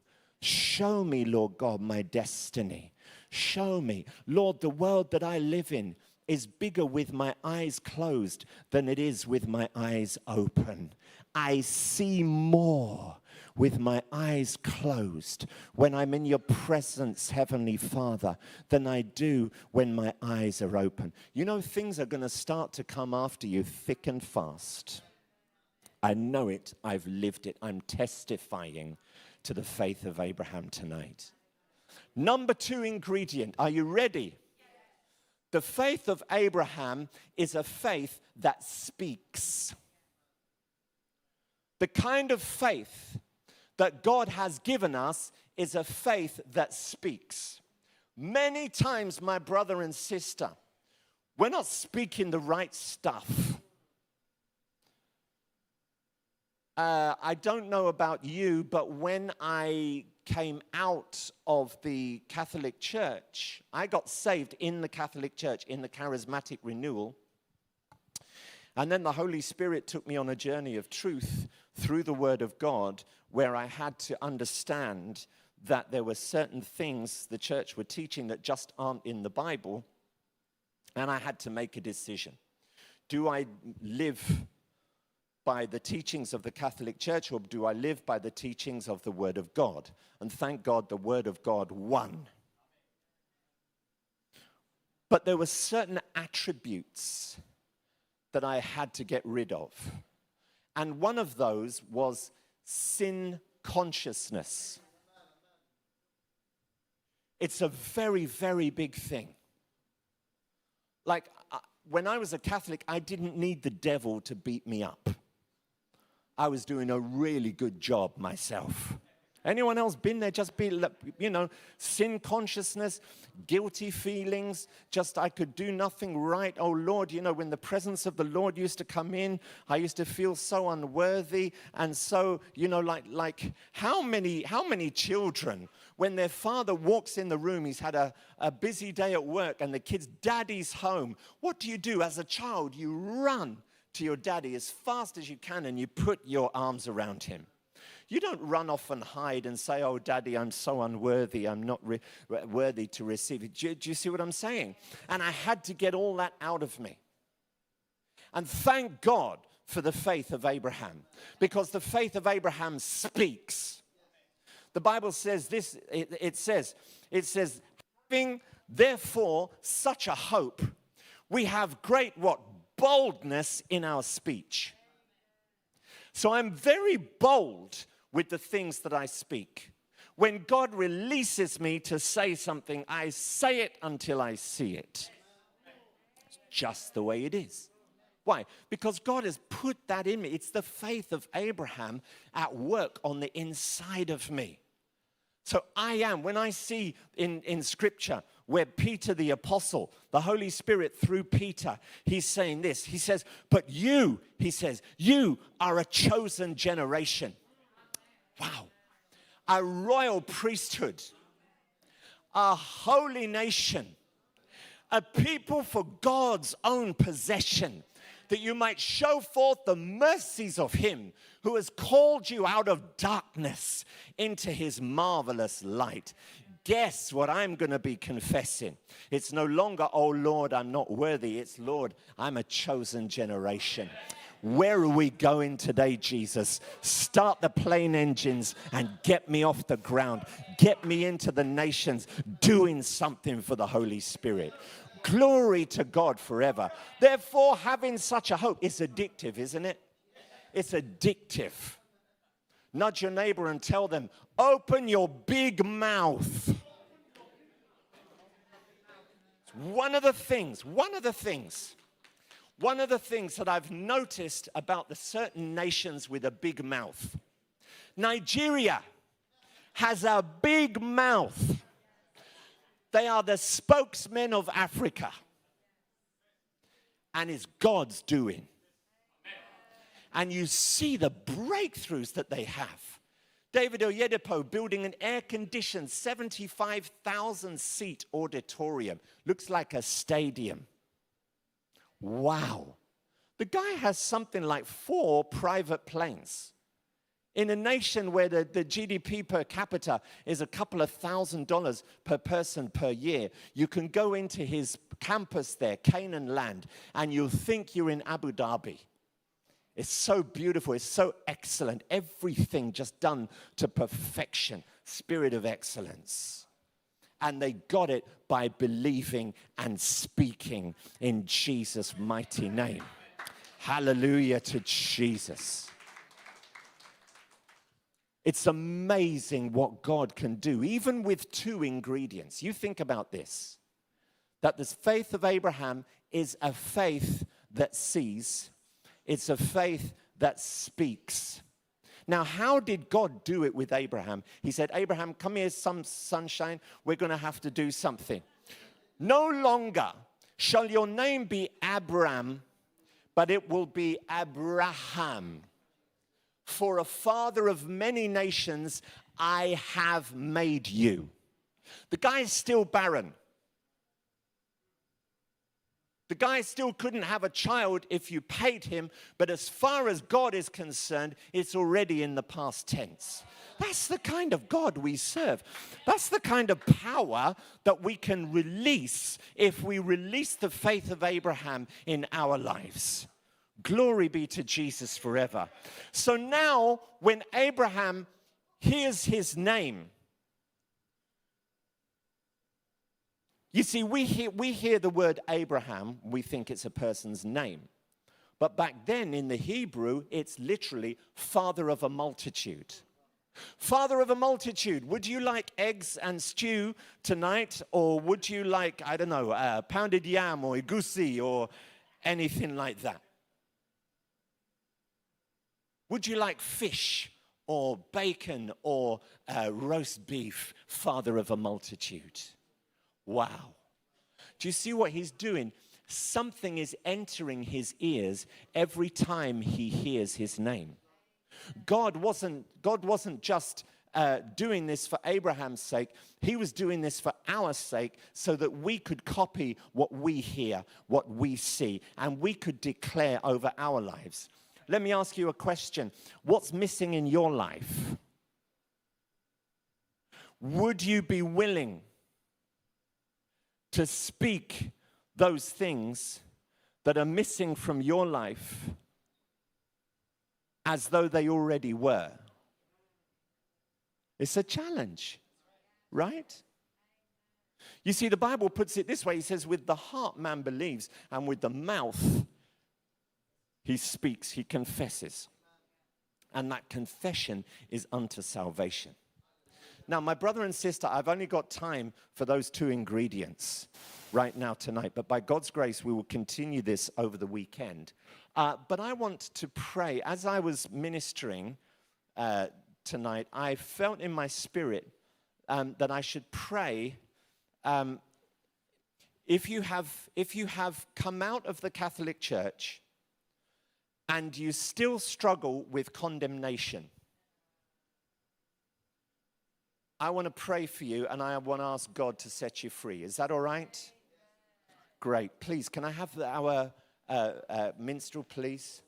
Show me, Lord God, my destiny. Show me. Lord, the world that I live in is bigger with my eyes closed than it is with my eyes open. I see more with my eyes closed when I'm in your presence, Heavenly Father, than I do when my eyes are open. You know, things are going to start to come after you thick and fast. I know it. I've lived it. I'm testifying to the faith of Abraham tonight. Number 2 ingredient. Are you ready? The faith of Abraham is a faith that speaks. The kind of faith that God has given us is a faith that speaks. Many times, my brother and sister, we're not speaking the right stuff. I don't know about you, but when I came out of the Catholic Church, I got saved in the Catholic Church, in the charismatic renewal. And then the Holy Spirit took me on a journey of truth through the Word of God, where I had to understand that there were certain things the church were teaching that just aren't in the Bible. And I had to make a decision. Do I live by the teachings of the Catholic Church, or do I live by the teachings of the Word of God? And thank God the Word of God won. But there were certain attributes that I had to get rid of. And one of those was sin consciousness. It's a very, very big thing. Like, when I was a Catholic, I didn't need the devil to beat me up. I was doing a really good job myself. Anyone else been there? Just be, sin consciousness, guilty feelings, just I could do nothing right. Oh Lord, when the presence of the Lord used to come in, I used to feel so unworthy. And so, like how many children, when their father walks in the room, he's had a busy day at work and the kid's daddy's home. What do? As a child, you run to your daddy as fast as you can and you put your arms around him. You don't run off and hide and say, oh, Daddy, I'm so unworthy. I'm not worthy to receive it. Do you see what I'm saying? And I had to get all that out of me. And thank God for the faith of Abraham, because the faith of Abraham speaks. The Bible says this, it says, having therefore such a hope, we have great boldness in our speech. So I'm very bold with the things that I speak. When God releases me to say something, I say it until I see it. It's just the way it is. Why? Because God has put that in me. It's the faith of Abraham at work on the inside of me. So I am, when I see in Scripture where Peter the Apostle, the Holy Spirit through Peter, he's saying this. He says, but you, he says, you are a chosen generation. Wow. A royal priesthood, a holy nation, a people for God's own possession, that you might show forth the mercies of him who has called you out of darkness into his marvelous light. Guess what I'm going to be confessing? It's no longer, oh Lord, I'm not worthy. It's, Lord, I'm a chosen generation. Where are we going today, Jesus? Start the plane engines and get me off the ground. Get me into the nations, doing something for the Holy Spirit. Glory to God forever. Therefore, having such a hope, it's addictive, isn't it? It's addictive. Nudge your neighbor and tell them, open your big mouth. It's one of the things that I've noticed about the certain nations with a big mouth. Nigeria has a big mouth. They are the spokesmen of Africa. And it's God's doing. And you see the breakthroughs that they have. David Oyedepo building an air-conditioned 75,000-seat auditorium. Looks like a stadium. Wow. The guy has something like 4 private planes. In a nation where the GDP per capita is a couple of $1,000 per person per year, you can go into his campus there, Canaan land, and you'll think you're in Abu Dhabi. It's so beautiful. It's so excellent. Everything just done to perfection. Spirit of excellence. And they got it by believing and speaking in Jesus' mighty name. Hallelujah to Jesus. It's amazing what God can do, even with 2 ingredients. You think about this, that this faith of Abraham is a faith that sees. It's a faith that speaks. Now, how did God do it with Abraham? He said, Abraham, come here, sunshine. We're going to have to do something. No longer shall your name be Abram, but it will be Abraham. For a father of many nations, I have made you. The guy is still barren. The guy still couldn't have a child if you paid him, but as far as God is concerned, it's already in the past tense. That's the kind of God we serve. That's the kind of power that we can release if we release the faith of Abraham in our lives. Glory be to Jesus forever. So now, when Abraham hears his name, you see, we hear the word Abraham, we think it's a person's name. But back then in the Hebrew, it's literally father of a multitude. Father of a multitude, would you like eggs and stew tonight? Or would you like, I don't know, pounded yam or egusi or anything like that? Would you like fish or bacon or roast beef? Father of a multitude. Wow. Do you see what he's doing? Something is entering his ears every time he hears his name. God wasn't just doing this for Abraham's sake. He was doing this for our sake so that we could copy what we hear, what we see, and we could declare over our lives. Let me ask you a question. What's missing in your life? Would you be willing to speak those things that are missing from your life as though they already were? It's a challenge, right? You see, the Bible puts it this way. He says, with the heart man believes, and with the mouth he speaks, he confesses. And that confession is unto salvation. Now, my brother and sister, I've only got time for those two ingredients right now tonight. But by God's grace, we will continue this over the weekend. But I want to pray. As I was ministering tonight, I felt in my spirit that I should pray. If you have come out of the Catholic Church and you still struggle with condemnation, I want to pray for you, and I want to ask God to set you free. Is that all right? Great. Please, can I have our minstrel, please?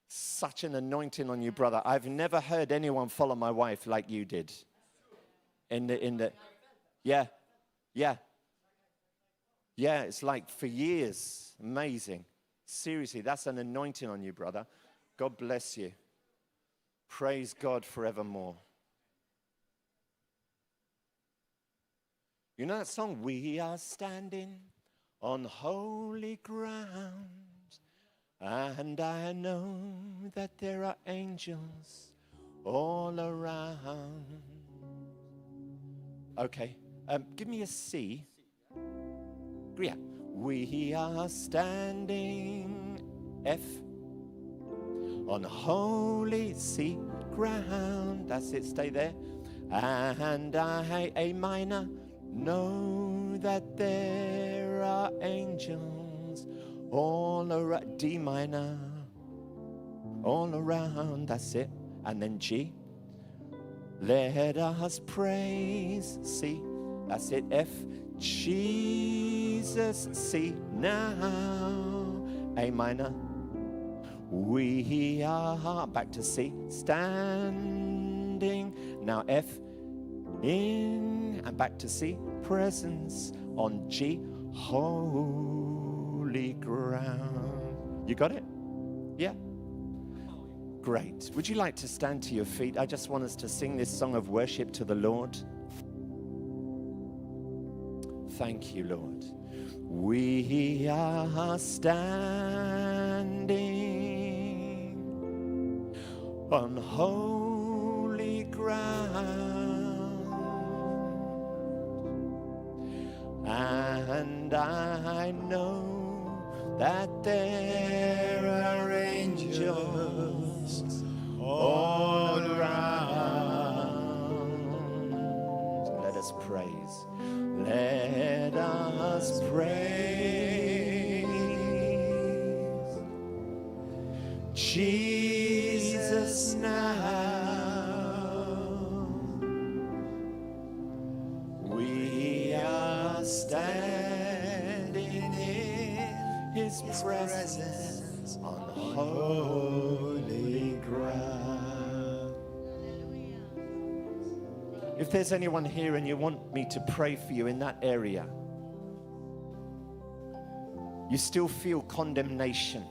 Such an anointing on you, brother. I've never heard anyone follow my wife like you did. Yeah. It's like for years. Amazing. Seriously, that's an anointing on you, brother. God bless you. Praise God forevermore. You know that song? We are standing on holy ground, and I know that there are angels all around. Okay, give me a C. Yeah. We are standing, F, on holy C ground. That's it, stay there. And I, A minor, know that there are angels all around. D minor, all around. That's it. And then G. Let us praise. C. That's it. F. Jesus. C. Now. A minor. We are. Back to C. Standing. Now F. In and back to C, presence. On G, holy ground. You got it? Yeah? Great. Would you like to stand to your feet? I just want us to sing this song of worship to the Lord. Thank you, Lord. We are standing on holy ground. And I know that there are angels all around. Let us praise. Let us praise Jesus now. Standing in his presence on holy ground. If there's anyone here and you want me to pray for you in that area, you still feel condemnation,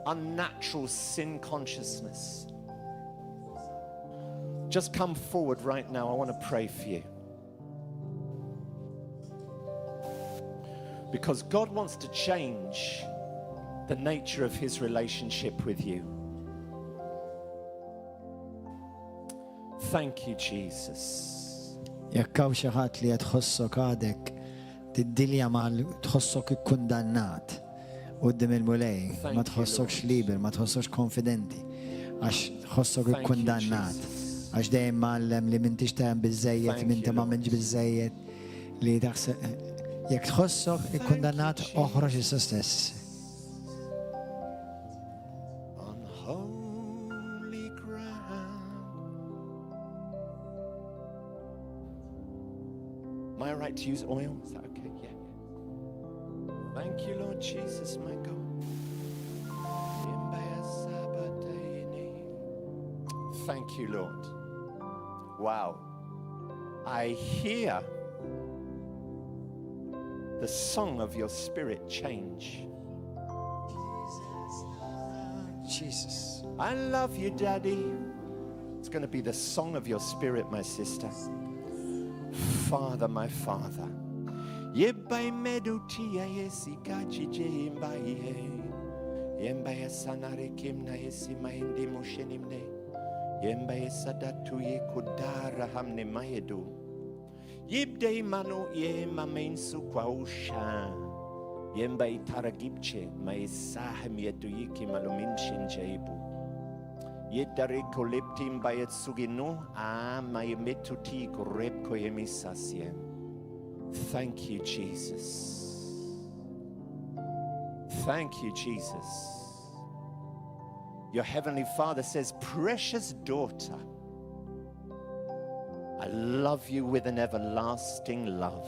unnatural sin consciousness, just come forward right now. I want to pray for you. Because God wants to change the nature of his relationship with you. Thank you, Jesus. Jekk hawn xi ħadd li qed tħossok għadek tiddilja mal tħossok ikkundannat quddiem il-mulej, ma tħossokx liber, ma tħossokx konfidenti, għax tħossok ikkundannat, għax dejjem mallem li m'intix tagħmel biżżejjed, m'inti ma m'intix biżżejjed, li taħseb jekk tħossok ikkundannat oħroġ issa stess. Am I right to use oil? Is that okay? Yeah. Thank you, Lord Jesus, my God. Thank you, Lord. Wow. I hear the song of your spirit change. Jesus. I love you, Daddy. It's going to be the song of your spirit, my sister. Father, my Father. Yebai medutia yesikachi jembai he. Yembai sanare kimna yesi maindi mushenimne. Yembai sadatu ye kudara hamne mayedu. Yibdei manu ye mamensu kwausha. Yembai taragibche maesahem yedu yiki malumin shinjaibu. Yedare koliptim bayet sugino may metuti korep koyemisasiem. Thank you, Jesus. Thank you, Jesus. Your Heavenly Father says, precious daughter, I love you with an everlasting love.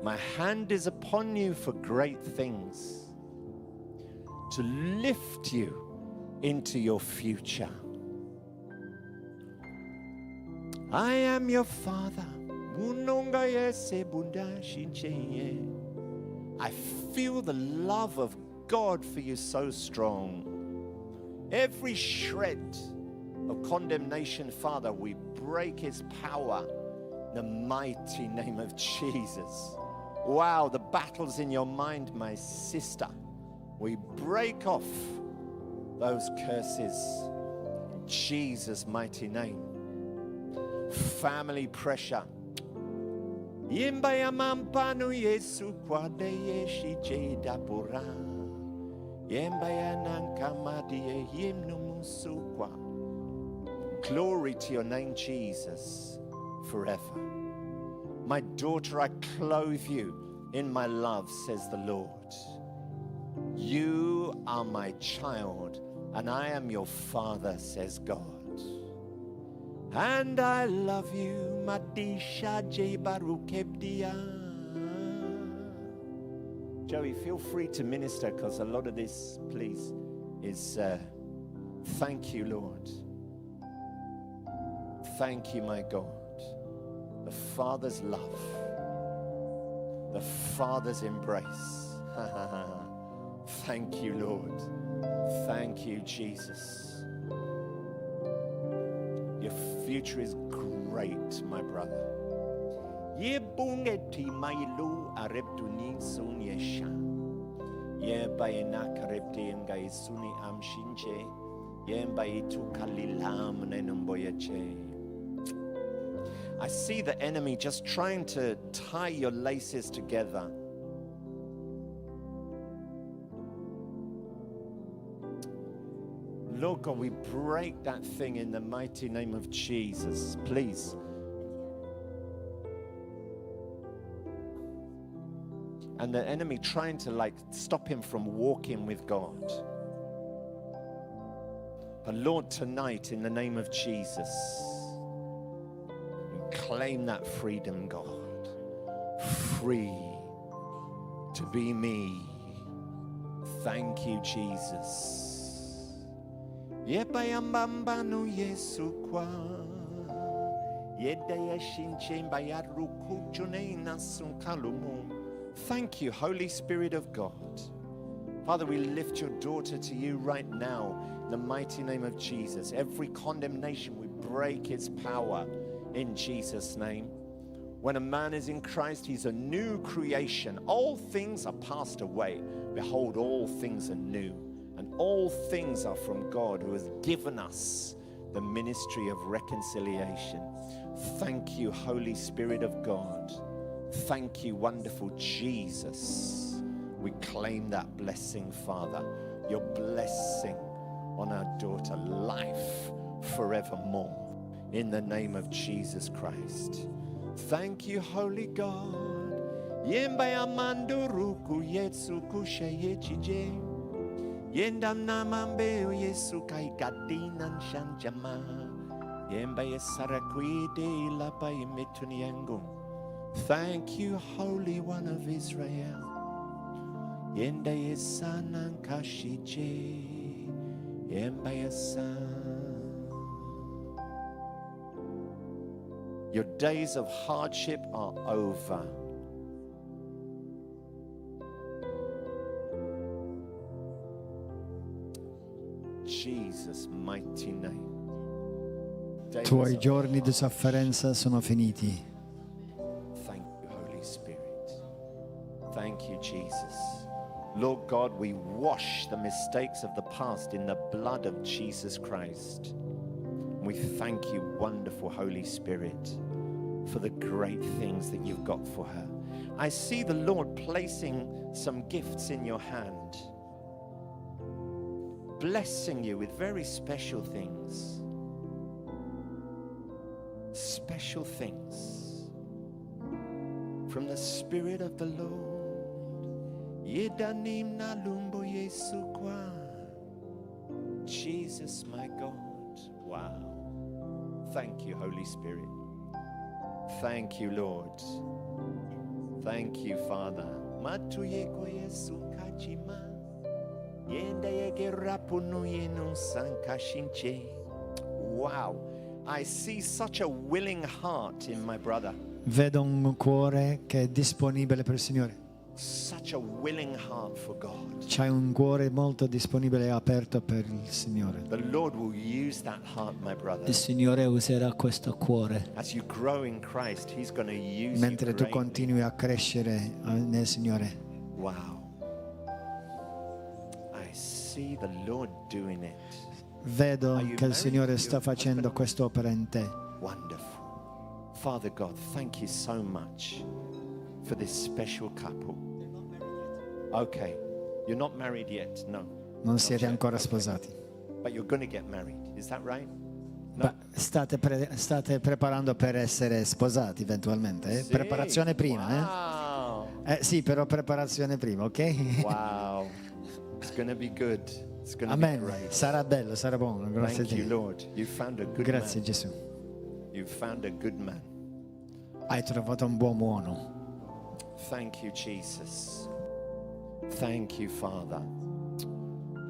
My hand is upon you for great things, to lift you into your future. I am your Father. I feel the love of God for you so strong. Every shred of condemnation, Father, we break its power in the mighty name of Jesus. Wow, the battles in your mind, my sister. We break off those curses in Jesus' mighty name. Family pressure. Yimbaya mampanu Yesu kwade yeshi jeda pura. Yimbaya nankamadi yimnu musukwa. Glory to your name, Jesus, forever. My daughter, I clothe you in my love, says the Lord. You are my child, and I am your father, says God. And I love you, Madisha Jebarukebdia. Joey, feel free to minister, because a lot of this, please, is thank you, Lord. Thank you, my God. The Father's love, the Father's embrace. Thank you, Lord. Thank you, Jesus. Your future is great, my brother. Yebungeti mailu areptunin sunyesha. Yebayena karepte engai suni amshinche. Yembaitu kalilam nenumboyeche. I see the enemy just trying to tie your laces together. Lord God, we break that thing in the mighty name of Jesus, please. And the enemy trying to stop him from walking with God. But Lord, tonight, in the name of Jesus, we claim that freedom, God. Free to be me. Thank you, Jesus. Yebayambambanu Yesu kwa Yedayashinchemba yarukuchunena sunkalumu. Thank you, Holy Spirit of God. Father, we lift your daughter to you right now in the mighty name of Jesus. Every condemnation, we break its power in Jesus' name. When a man is in Christ, he's a new creation. All things are passed away. Behold, all things are new. And all things are from God, who has given us the ministry of reconciliation. Thank you, Holy Spirit of God. Thank you, wonderful Jesus. We claim that blessing, Father. Your blessing on our daughter, life forevermore. In the name of Jesus Christ. Thank you, Holy God. Yemba ya manduruku Yesu kusha yechije. Yendam namambe Yesu kai gadinan shanjama. Yemba ya sarakwide ilapa imetuniangu. Thank you, Holy One of Israel. Yenda ya sanan kashije. Yemba ya san. Your days of hardship are over. Jesus' mighty name. Tuoi giorni di sofferenza sono finiti. Thank you, Holy Spirit. Thank you, Jesus. Lord God, we wash the mistakes of the past in the blood of Jesus Christ. We thank you, wonderful Holy Spirit, for the great things that you've got for her. I see the Lord placing some gifts in your hand, blessing you with very special things. Special things from the Spirit of the Lord. Yedanim na lumbo Yesu kwa. Jesus, my God. Wow. Thank you, Holy Spirit. Thank you, Lord. Thank you, Father. Matuyeko Yesu kachima. Yenda yeke rapunu yenu sankashinche. Wow. I see such a willing heart in my brother. Vedo un cuore che è disponibile per il Signore. Such a willing heart for God. C'hai un cuore molto disponibile e aperto per il Signore. The Lord will use that heart, my brother. Il Signore userà questo cuore. As you grow in Christ, He's going to use Mentre you tu greatly. continui a crescere nel Signore. Wow. I see the Lord doing it. Vedo che il Signore sta facendo quest'opera in te. Wonderful. Father God, thank you so much for this special couple. Okay, you're not married yet, no. Non siete ancora sposati. But you're going to get married, is that right? Beh, state preparando per essere sposati eventualmente. Sì. Preparazione prima, Wow. Sì, però preparazione prima, ok? Wow. It's going to be good. It's going to Amen. be great. Sarà bello, sarà buono. Grazie a Thank you, Dio. Lord. You found a good Grazie man. Gesù. You found a good man. Hai trovato un buon uomo. Thank you, Jesus. Thank you, Father.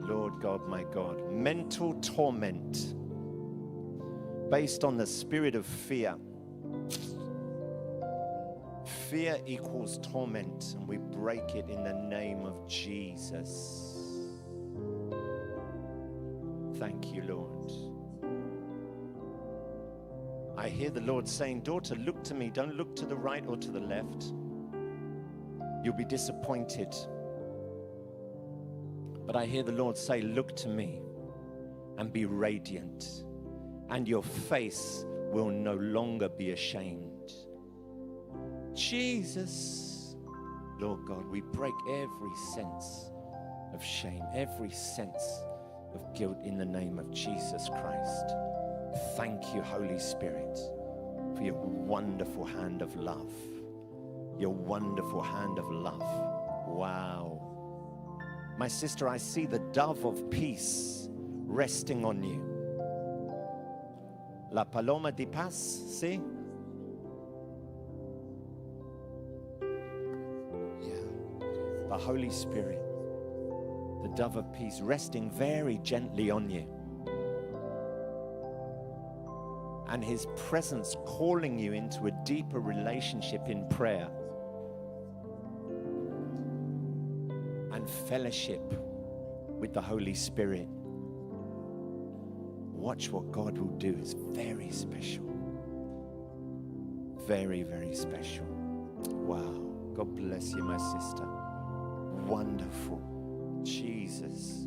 Lord God, my God. Mental torment based on the spirit of fear. Fear equals torment, and we break it in the name of Jesus. Thank you, Lord. I hear the Lord saying, daughter, look to me. Don't look to the right or to the left. You'll be disappointed. But I hear the Lord say, look to me and be radiant, and your face will no longer be ashamed. Jesus, Lord God, we break every sense of shame, every sense of guilt in the name of Jesus Christ. Thank you, Holy Spirit, for your wonderful hand of love. Your wonderful hand of love. Wow. My sister, I see the dove of peace resting on you. La paloma de paz, see? Yeah. The Holy Spirit, the dove of peace, resting very gently on you. And His presence calling you into a deeper relationship in prayer and fellowship with the Holy Spirit. Watch what God will do. It's very special. Very, very special. Wow. God bless you, my sister. Wonderful. Jesus.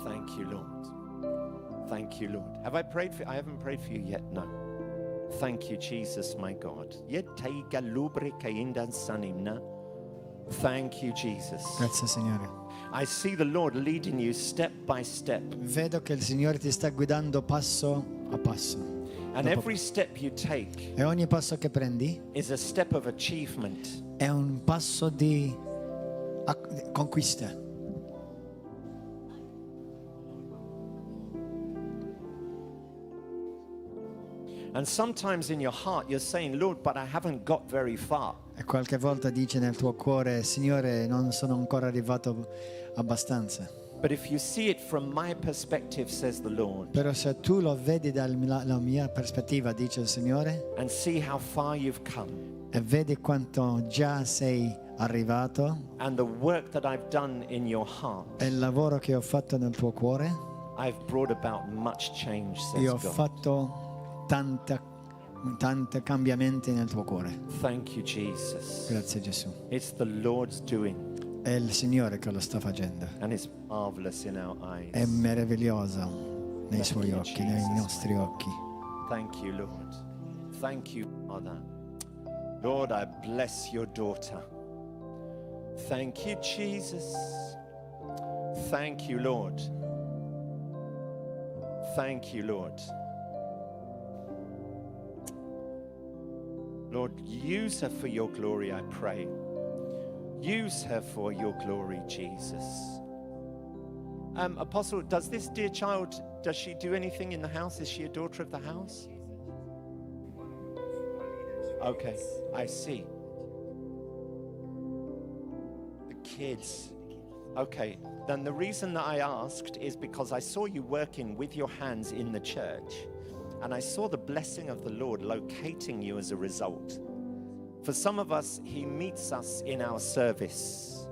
Thank you, Lord. Thank you, Lord. Have I prayed for you? I haven't prayed for you yet. No. Thank you, Jesus, my God. Thank you, Jesus. Grazie, Signore. I see the Lord leading you step by step. Vedo che il Signore ti sta guidando passo a passo. And every step you take E ogni passo che prendi is a step of achievement. è un passo di conquista. And sometimes in your heart you're saying, Lord, but I haven't got very far. E qualche volta dici nel tuo cuore, Signore, non sono ancora arrivato abbastanza. But if you see it from my perspective, says the Lord, Però se tu lo vedi dalla mia prospettiva, dice il Signore, and see how far you've come, e vedi quanto già sei arrivato, and the work that I've done in your heart, e il lavoro che ho fatto nel tuo cuore, I've brought about much change, io ho says God. fatto tanti cambiamenti nel tuo cuore. Thank you, Jesus. Grazie Gesù. It's the Lord's doing, È il Signore che lo sta facendo. and it's marvelous in our eyes. È meraviglioso nei suoi occhi, nei nostri occhi. Thank you, Lord. Thank you, Father. Lord, I bless your daughter. Thank you, Jesus. Thank you, Lord. Thank you, Lord. Lord, use her for your glory, I pray. Use her for your glory, Jesus. Apostle, does this dear child, does she do anything in the house? Is she a daughter of the house? Okay, I see. The kids. Okay, then the reason that I asked is because I saw you working with your hands in the church, and I saw the blessing of the Lord locating you as a result. For some of us, He meets us in our service.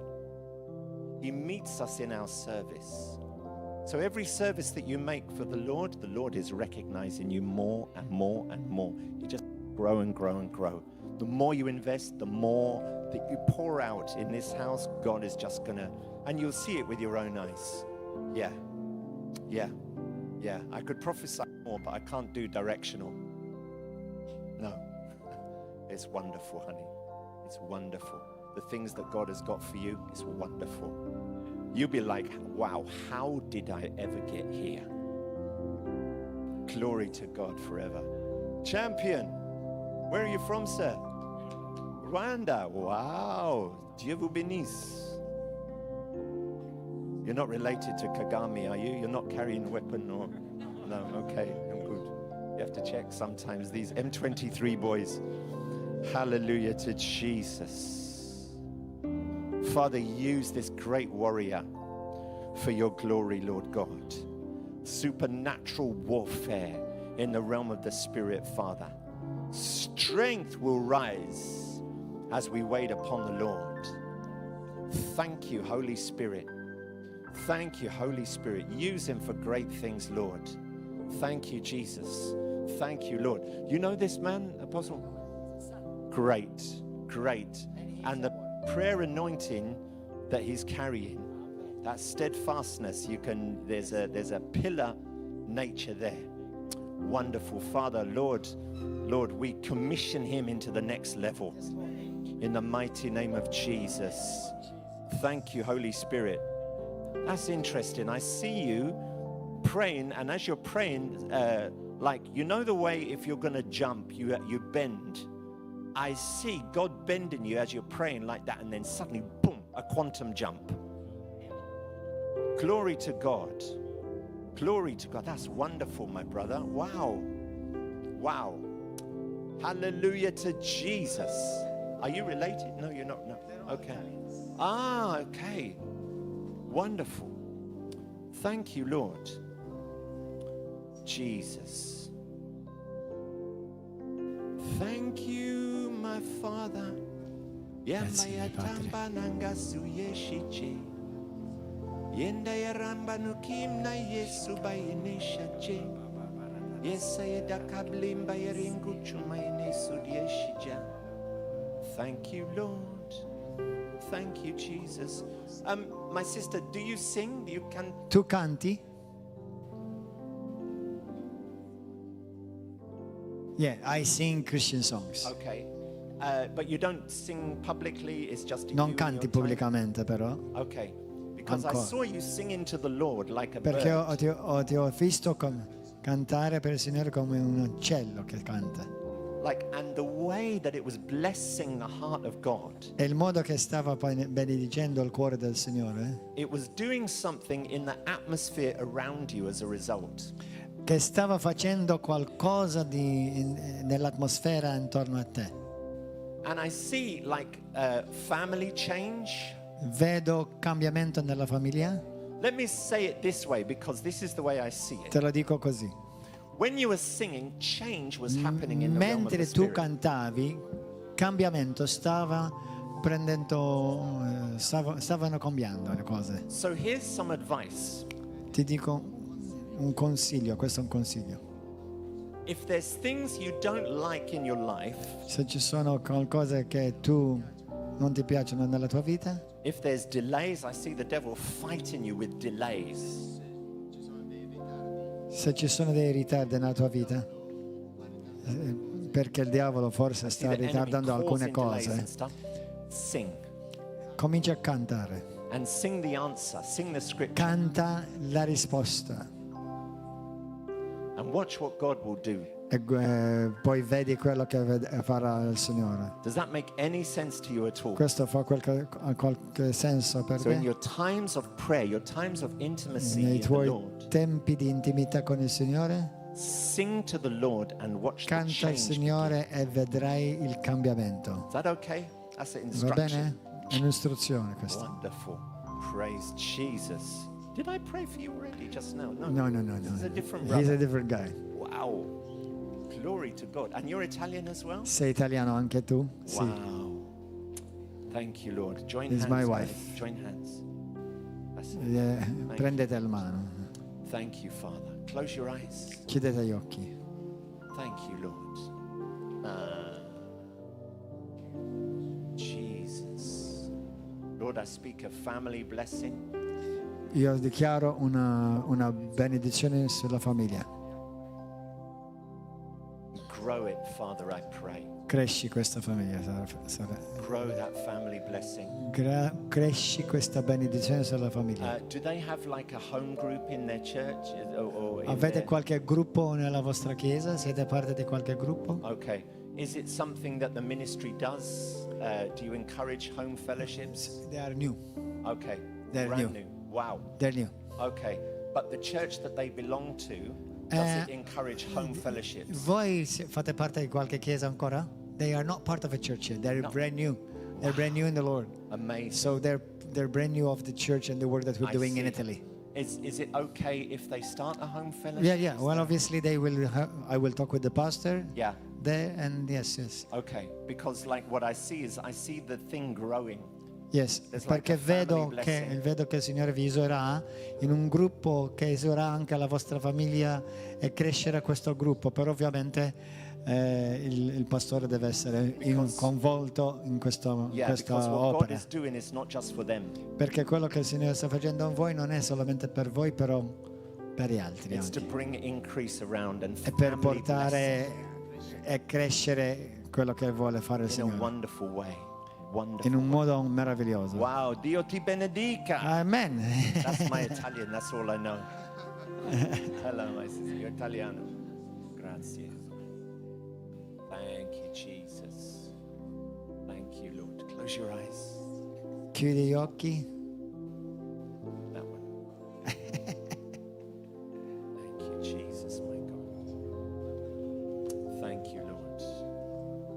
He meets us in our service. So every service that you make for the Lord is recognizing you more and more and more. You just grow and grow and grow. The more you invest, the more that you pour out in this house, God is just gonna, and you'll see it with your own eyes. Yeah. I could prophesy more, but I can't do directional. No. It's wonderful, honey. It's wonderful. The things that God has got for you is wonderful. You'll be like, wow, how did I ever get here? Glory to God forever. Champion, where are you from, sir? Rwanda. Wow. Dieu vous bénisse. You're not related to Kagame, are you? You're not carrying a weapon or... No, okay, I'm good. You have to check sometimes these M23 boys. Hallelujah to Jesus. Father, use this great warrior for your glory, Lord God. Supernatural warfare in the realm of the Spirit, Father. Strength will rise as we wait upon the Lord. Thank you, Holy Spirit. Thank you, Holy Spirit. Use him for great things, Lord. Thank you, Jesus. Thank you, Lord. You know this man, Apostle? Great. And the prayer anointing that he's carrying, that steadfastness, there's a pillar nature there. Wonderful. Father, Lord, we commission him into the next level in the mighty name of Jesus. Thank you, Holy Spirit. That's interesting. I see you praying, and as you're praying, like, you know the way if you're going to jump, you bend. I see God bending you as you're praying like that, and then suddenly, boom, a quantum jump. Glory to God. Glory to God. That's wonderful, my brother. Wow. Hallelujah to Jesus. Are you related? No, you're not. No. Okay. Okay. Wonderful. Thank you, Lord. Jesus. Thank you, my Father. Grazie, Padre. Thank you, Lord. Thank you, Jesus. My sister, do you sing? You can. Tu canti? Yeah, I sing Christian songs. Okay. But you don't sing publicly, it's just you Non and canti your time? pubblicamente però. Okay. Because I Ancora. saw you singing to the Lord like a Perché bird. ti ho visto cantare per il Signore come un uccello che canta. Like, and the way that it was blessing the heart of God, E il modo che stava poi benedicendo il cuore del Signore, it was doing something in the atmosphere around you as a result. che stava facendo qualcosa nell'atmosfera intorno a te. And I see like family change. Vedo cambiamento nella famiglia. Let me say it this way because this is the way I see it. Te lo dico così. When you were singing, change was happening in the realm of the Mentre tu spirit. cantavi, cambiamento stavano cambiando le cose. So here's some advice. Ti dico un consiglio, questo è un consiglio. If there's things you don't like in your life, Se ci sono qualcosa che tu non ti piacciono nella tua vita, if there's delays, I see the devil fighting you with delays. se ci sono dei ritardi nella tua vita, perché il diavolo forse See sta the enemy ritardando alcune causing delays and cose, stuff. Sing comincia a cantare. and sing the answer, sing the scripture, Canta la risposta and watch what God will do. e poi vedi quello che farà il Signore. Does that make any sense to you at all? Questo fa qualche senso per So in te? your times of prayer, your times of intimacy Nei in the tuoi Lord, tempi di intimità con il Signore, sing to the Lord and watch the canta il change. Signore e vedrai il cambiamento. Is that okay? That's an Va instruction. bene? È un'istruzione questa. Wonderful. Praise Jesus. Did I pray for you already just now? No. No. This is a different He's brother. a different guy. Wow. Glory to God. And you're Italian as well? Sei italiano anche tu? Sì. Wow. Thank you, Lord. Join This is hands. my guys. wife. Join hands. That's it. Prendete la mano. Thank you, Father. Close your eyes. Chiudete gli occhi. Thank you, Lord. Jesus. Lord, I speak of family blessing. Io dichiaro una benedizione sulla famiglia. Grow it, Father, I pray. Cresci questa famiglia. Grow that family blessing. Cresci questa benedizione sulla famiglia. Do they have like a home group in their church? Or in Avete their... qualche gruppo nella vostra chiesa? Siete parte di qualche gruppo? Okay. Is it something that the ministry does? Do you encourage home fellowships? They are new. Okay. They're Brand new. Wow. They're new. Okay. But the church that they belong to, does it encourage home fellowships? Voi fate parte di qualche chiesa ancora? They are not part of a church yet. They're brand new. They're brand new in the Lord. Amazing. So they're brand new of the church and the work that we're doing in see. Italy. Is it okay if they start a home fellowship? Yeah. Well, obviously they will. I will talk with the pastor Yeah. there, and yes. Okay. Because like what I see is I see the thing growing. Yes, There's like perché a family vedo che il Signore vi userà in un gruppo che userà anche la vostra famiglia e crescerà questo gruppo, però ovviamente il pastore deve essere coinvolto in questa Because what God opera, is doing is not just for them. perché quello che il Signore sta facendo in voi non è solamente per voi, però per gli altri It's to anche. bring increase around and È per family portare e crescere quello che vuole fare il blessing in a Signore wonderful way. in Wonderful. un modo meraviglioso. Wow, Dio ti benedica. Amen. That's my Italian, that's all I know. Hello, my sister. You're Italiano. Grazie. Thank you, Jesus. Thank you, Lord. Close your eyes. Chiudi gli occhi. That one. Thank you, Jesus, my God. Thank you, Lord.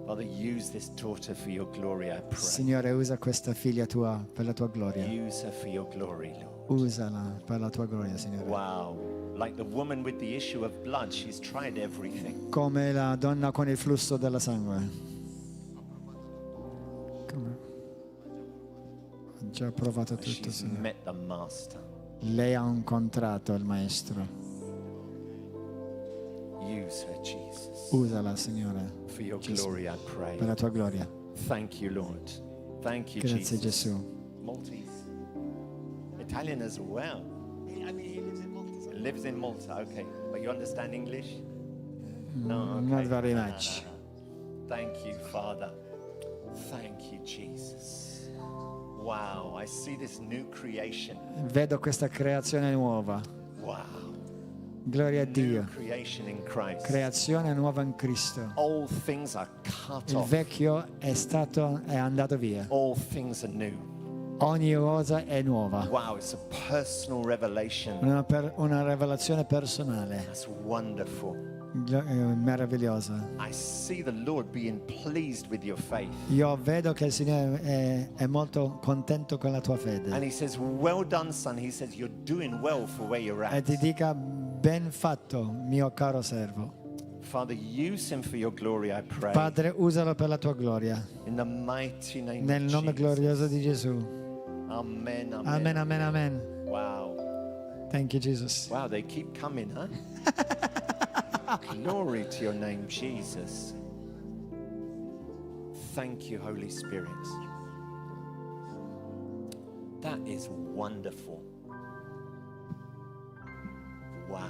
Father, use this daughter for your glory, I pray. Signore, usa questa figlia tua per la tua gloria. Use her for your glory, Lord. Usala per la tua gloria, Signore. Wow. Like the woman with the issue of blood, she's tried everything. Come la donna con il flusso della sangue. Come? Ha già provato tutto, She's Signore. met the master. Lei ha incontrato il Maestro. Use her, Jesus. Usala, Signore, For your Gesù. glory, I pray. per la tua gloria. Thank you, Lord. Thank you, Grazie Jesus. Gesù. Maltese. Italian as well. I mean, he lives in Malta. He lives in Malta, okay. But you understand English? No, okay. Not very much. Thank you, Father. Thank you, Jesus. Wow, I see this new creation. Vedo questa creazione nuova. Wow. Gloria a New Dio. creation in Christ. Creazione nuova in Cristo. All things are cut Il off. vecchio è andato via. All things are new. Ogni cosa è nuova. Wow, it's a personal revelation. Una rivelazione personale. That's wonderful. Meravigliosa. I see the Lord being pleased with your faith. Io vedo che il Signore è molto contento con la tua And fede. he says, well done, son. He says, you're doing well for where you're E at. ti dica ben fatto, mio caro servo. Father, use him for your glory, I pray. Padre, usalo per la tua gloria. In the mighty name Nel of nome Jesus. glorioso di Gesù. Amen, amen. Amen, amen, amen. Wow. Thank you, Jesus. Wow, they keep coming, huh? Glory to your name, Jesus. Thank you, Holy Spirit. That is wonderful. Wow.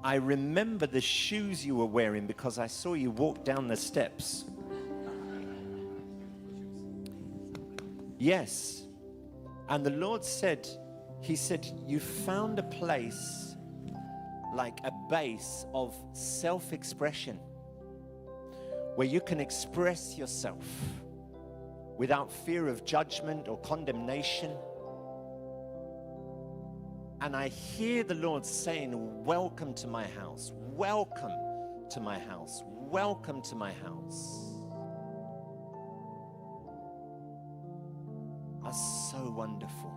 I remember the shoes you were wearing because I saw you walk down the steps. Yes. And the Lord said, He said, you found a place like a base of self-expression where you can express yourself without fear of judgment or condemnation. And I hear the Lord saying, welcome to my house, welcome to my house, welcome to my house. That's so wonderful.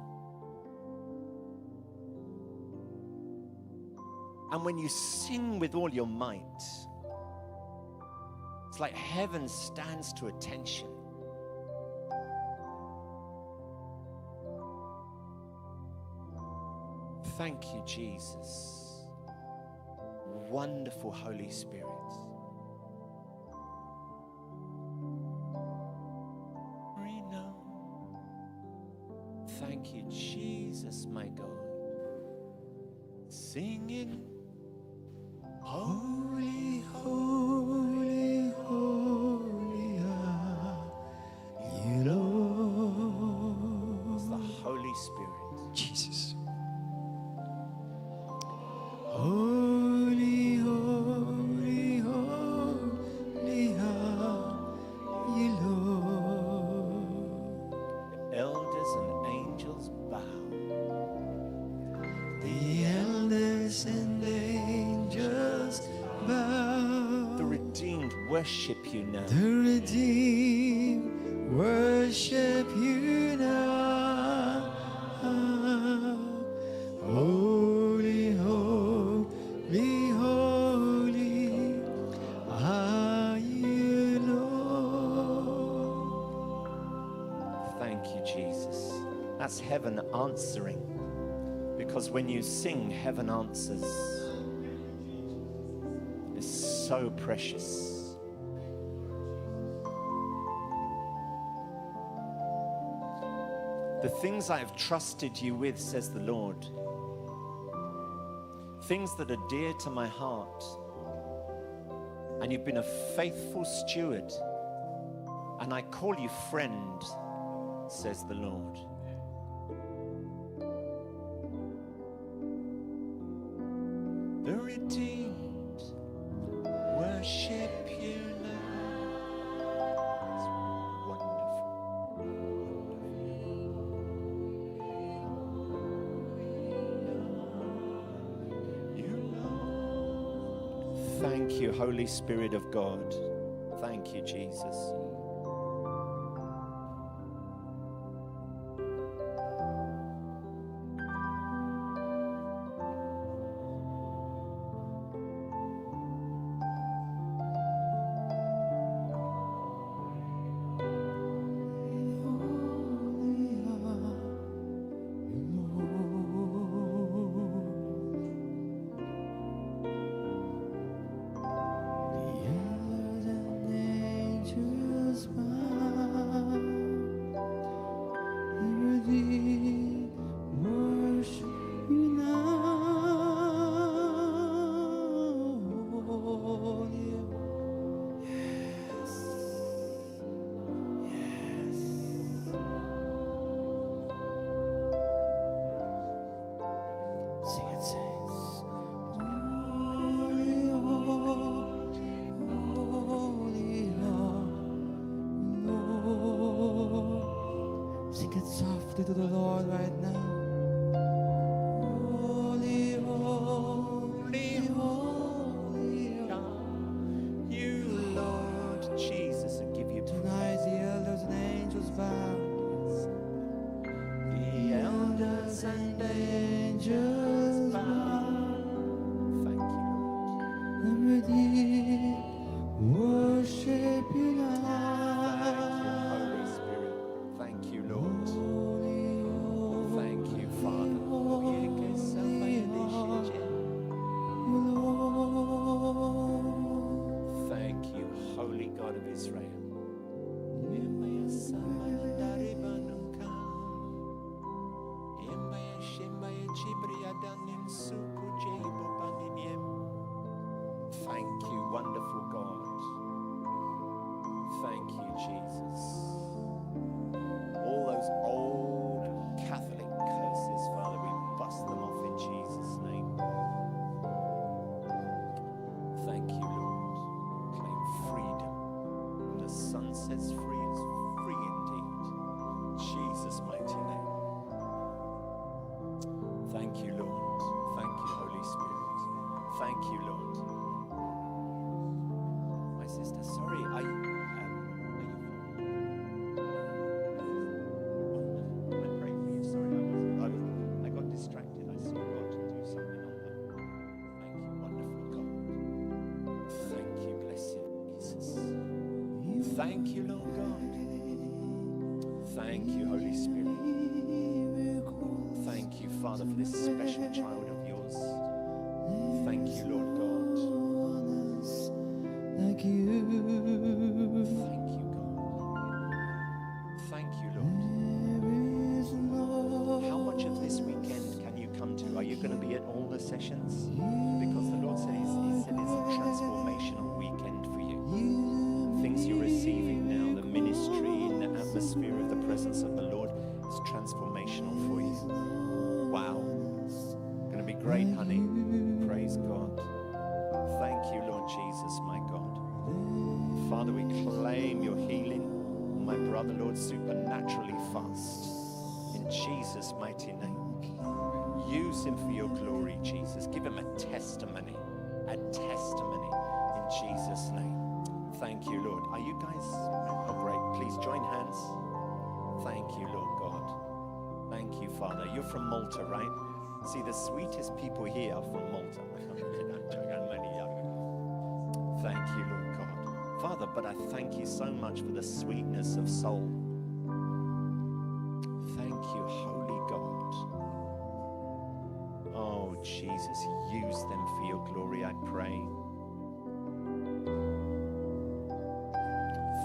And when you sing with all your might, it's like heaven stands to attention. Thank you, Jesus. Wonderful Holy Spirit. Thank you, Jesus, my God. Singing, holy, holy, holy are you, Lord. It's the Holy Spirit. Jesus. Holy, holy, holy are you, Lord. The elders and angels bow. The elders and angels bow. The redeemed worship you now. The redeemed worship you now. Holy, holy, holy are you, Lord. Thank you, Jesus. That's heaven answering. Because when you sing, heaven answers. It's so precious. The things I have trusted you with, says the Lord, things that are dear to my heart, and you've been a faithful steward, and I call you friend, says the Lord. The redeemed worship you now. It's wonderful. Thank you, Holy Spirit of God. Thank you, Jesus. sets free is free indeed. Jesus' mighty name. Thank you, Lord. Thank you, Holy Spirit. Thank you, Lord. My sister, sorry, are you I pray for you. Sorry, I got distracted. I saw God do something on them. Thank you, wonderful God. Thank you, blessed Jesus. Thank you, Lord God. Thank you, Holy Spirit. Thank you, Father, for this special child of yours. Thank you, Lord God. Like you. Thank you, God. Thank you, Lord. How much of this weekend can you come to? Are you going to be at all the sessions? Because the Lord said He said it's a transformational weekend for you. Things you're receiving now, the ministry and the atmosphere of the presence of the Lord is transformational for you. Wow. Going to be great, honey. Praise God. Thank you, Lord Jesus, my God. Father, we claim your healing on my brother, Lord, supernaturally fast. In Jesus' mighty name. Use him for your glory, Jesus. Give him a testimony. A testimony in Jesus' name. Thank you, Lord. Are you guys? Oh, great. Please join hands. Thank you, Lord God. Thank you, Father. You're from Malta, right? See, the sweetest people here are from Malta. Thank you, Lord God. Father, but I thank you so much for the sweetness of soul. Thank you, Holy God. Oh, Jesus, use them for your glory, I pray.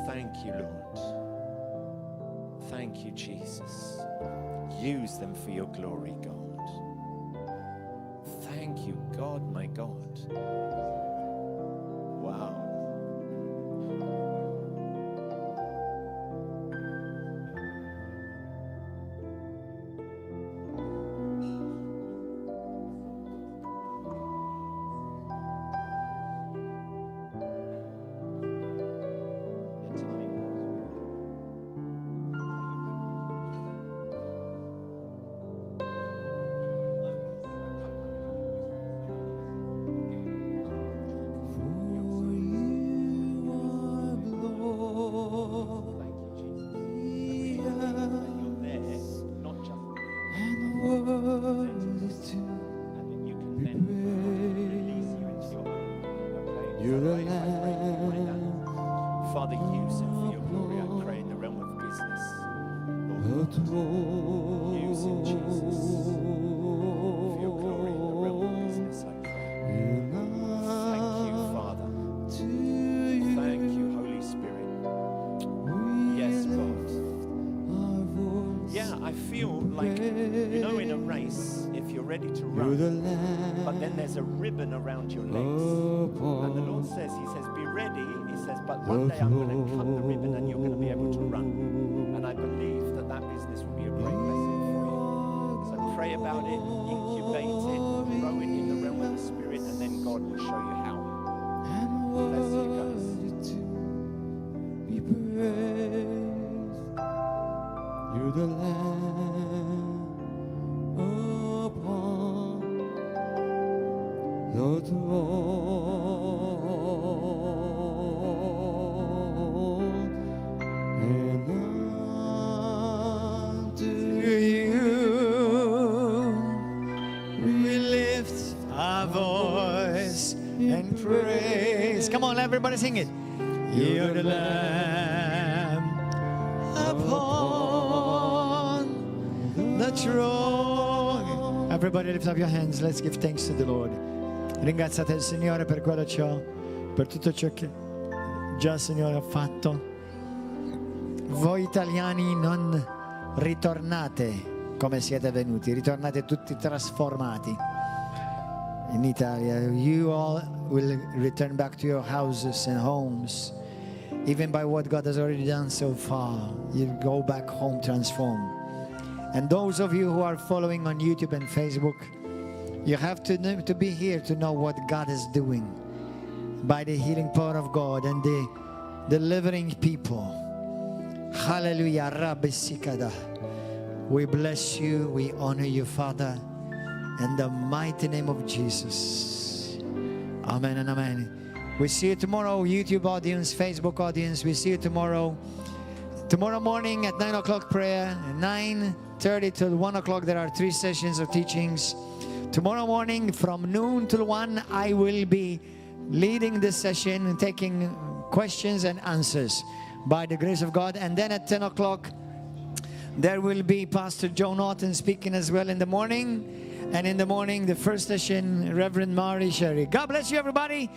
Thank you, Lord. Thank you, Jesus. Use them for your glory, God. Thank you, God, my God. Wow. Father, use him for your glory, I pray, in the realm of business. Lord God, use him, Jesus, for your glory in the realm of business, I pray. Thank you, Father. Thank you, Holy Spirit. Yes, God. Yeah, I feel like, you know, in a race, if you're ready to run, but then there's a ribbon around your legs. And the Lord says, He says, be ready. He says, but one day I'm going to cut the ribbon and you're going to be able to run. And I believe that that business will be a great blessing for you. So pray about it, incubate it, grow it in the realm of the Spirit, and then God will show you how. Bless you guys. You're the Lamb upon the throne, and unto you we lift our voice and praise. Come on, everybody sing it. You're the Lamb upon the throne. Everybody lift up your hands. Let's give thanks to the Lord. Ringraziate il Signore per quello ciò, per tutto ciò che già il Signore ha fatto. Voi italiani non ritornate come siete venuti, ritornate tutti trasformati. In Italia, you all will return back to your houses and homes. Even by what God has already done so far, you'll go back home transformed. And those of you who are following on YouTube and Facebook, you have to be here to know what God is doing by the healing power of God and the delivering people Hallelujah. Rabbi Sikada. We bless you. We honor you, Father. In the mighty name of Jesus. Amen and amen. We see you tomorrow, YouTube audience, Facebook audience. We see you tomorrow. Tomorrow morning at 9 o'clock prayer. 9:30 till 1 o'clock there are 3 sessions of teachings. Tomorrow morning from noon till 1 I will be leading this session and taking questions and answers by the grace of God. And then at 10 o'clock there will be Pastor Joe Naughton speaking as well in the morning. And in the morning, the first session, Reverend Mari Sherry. God bless you, everybody.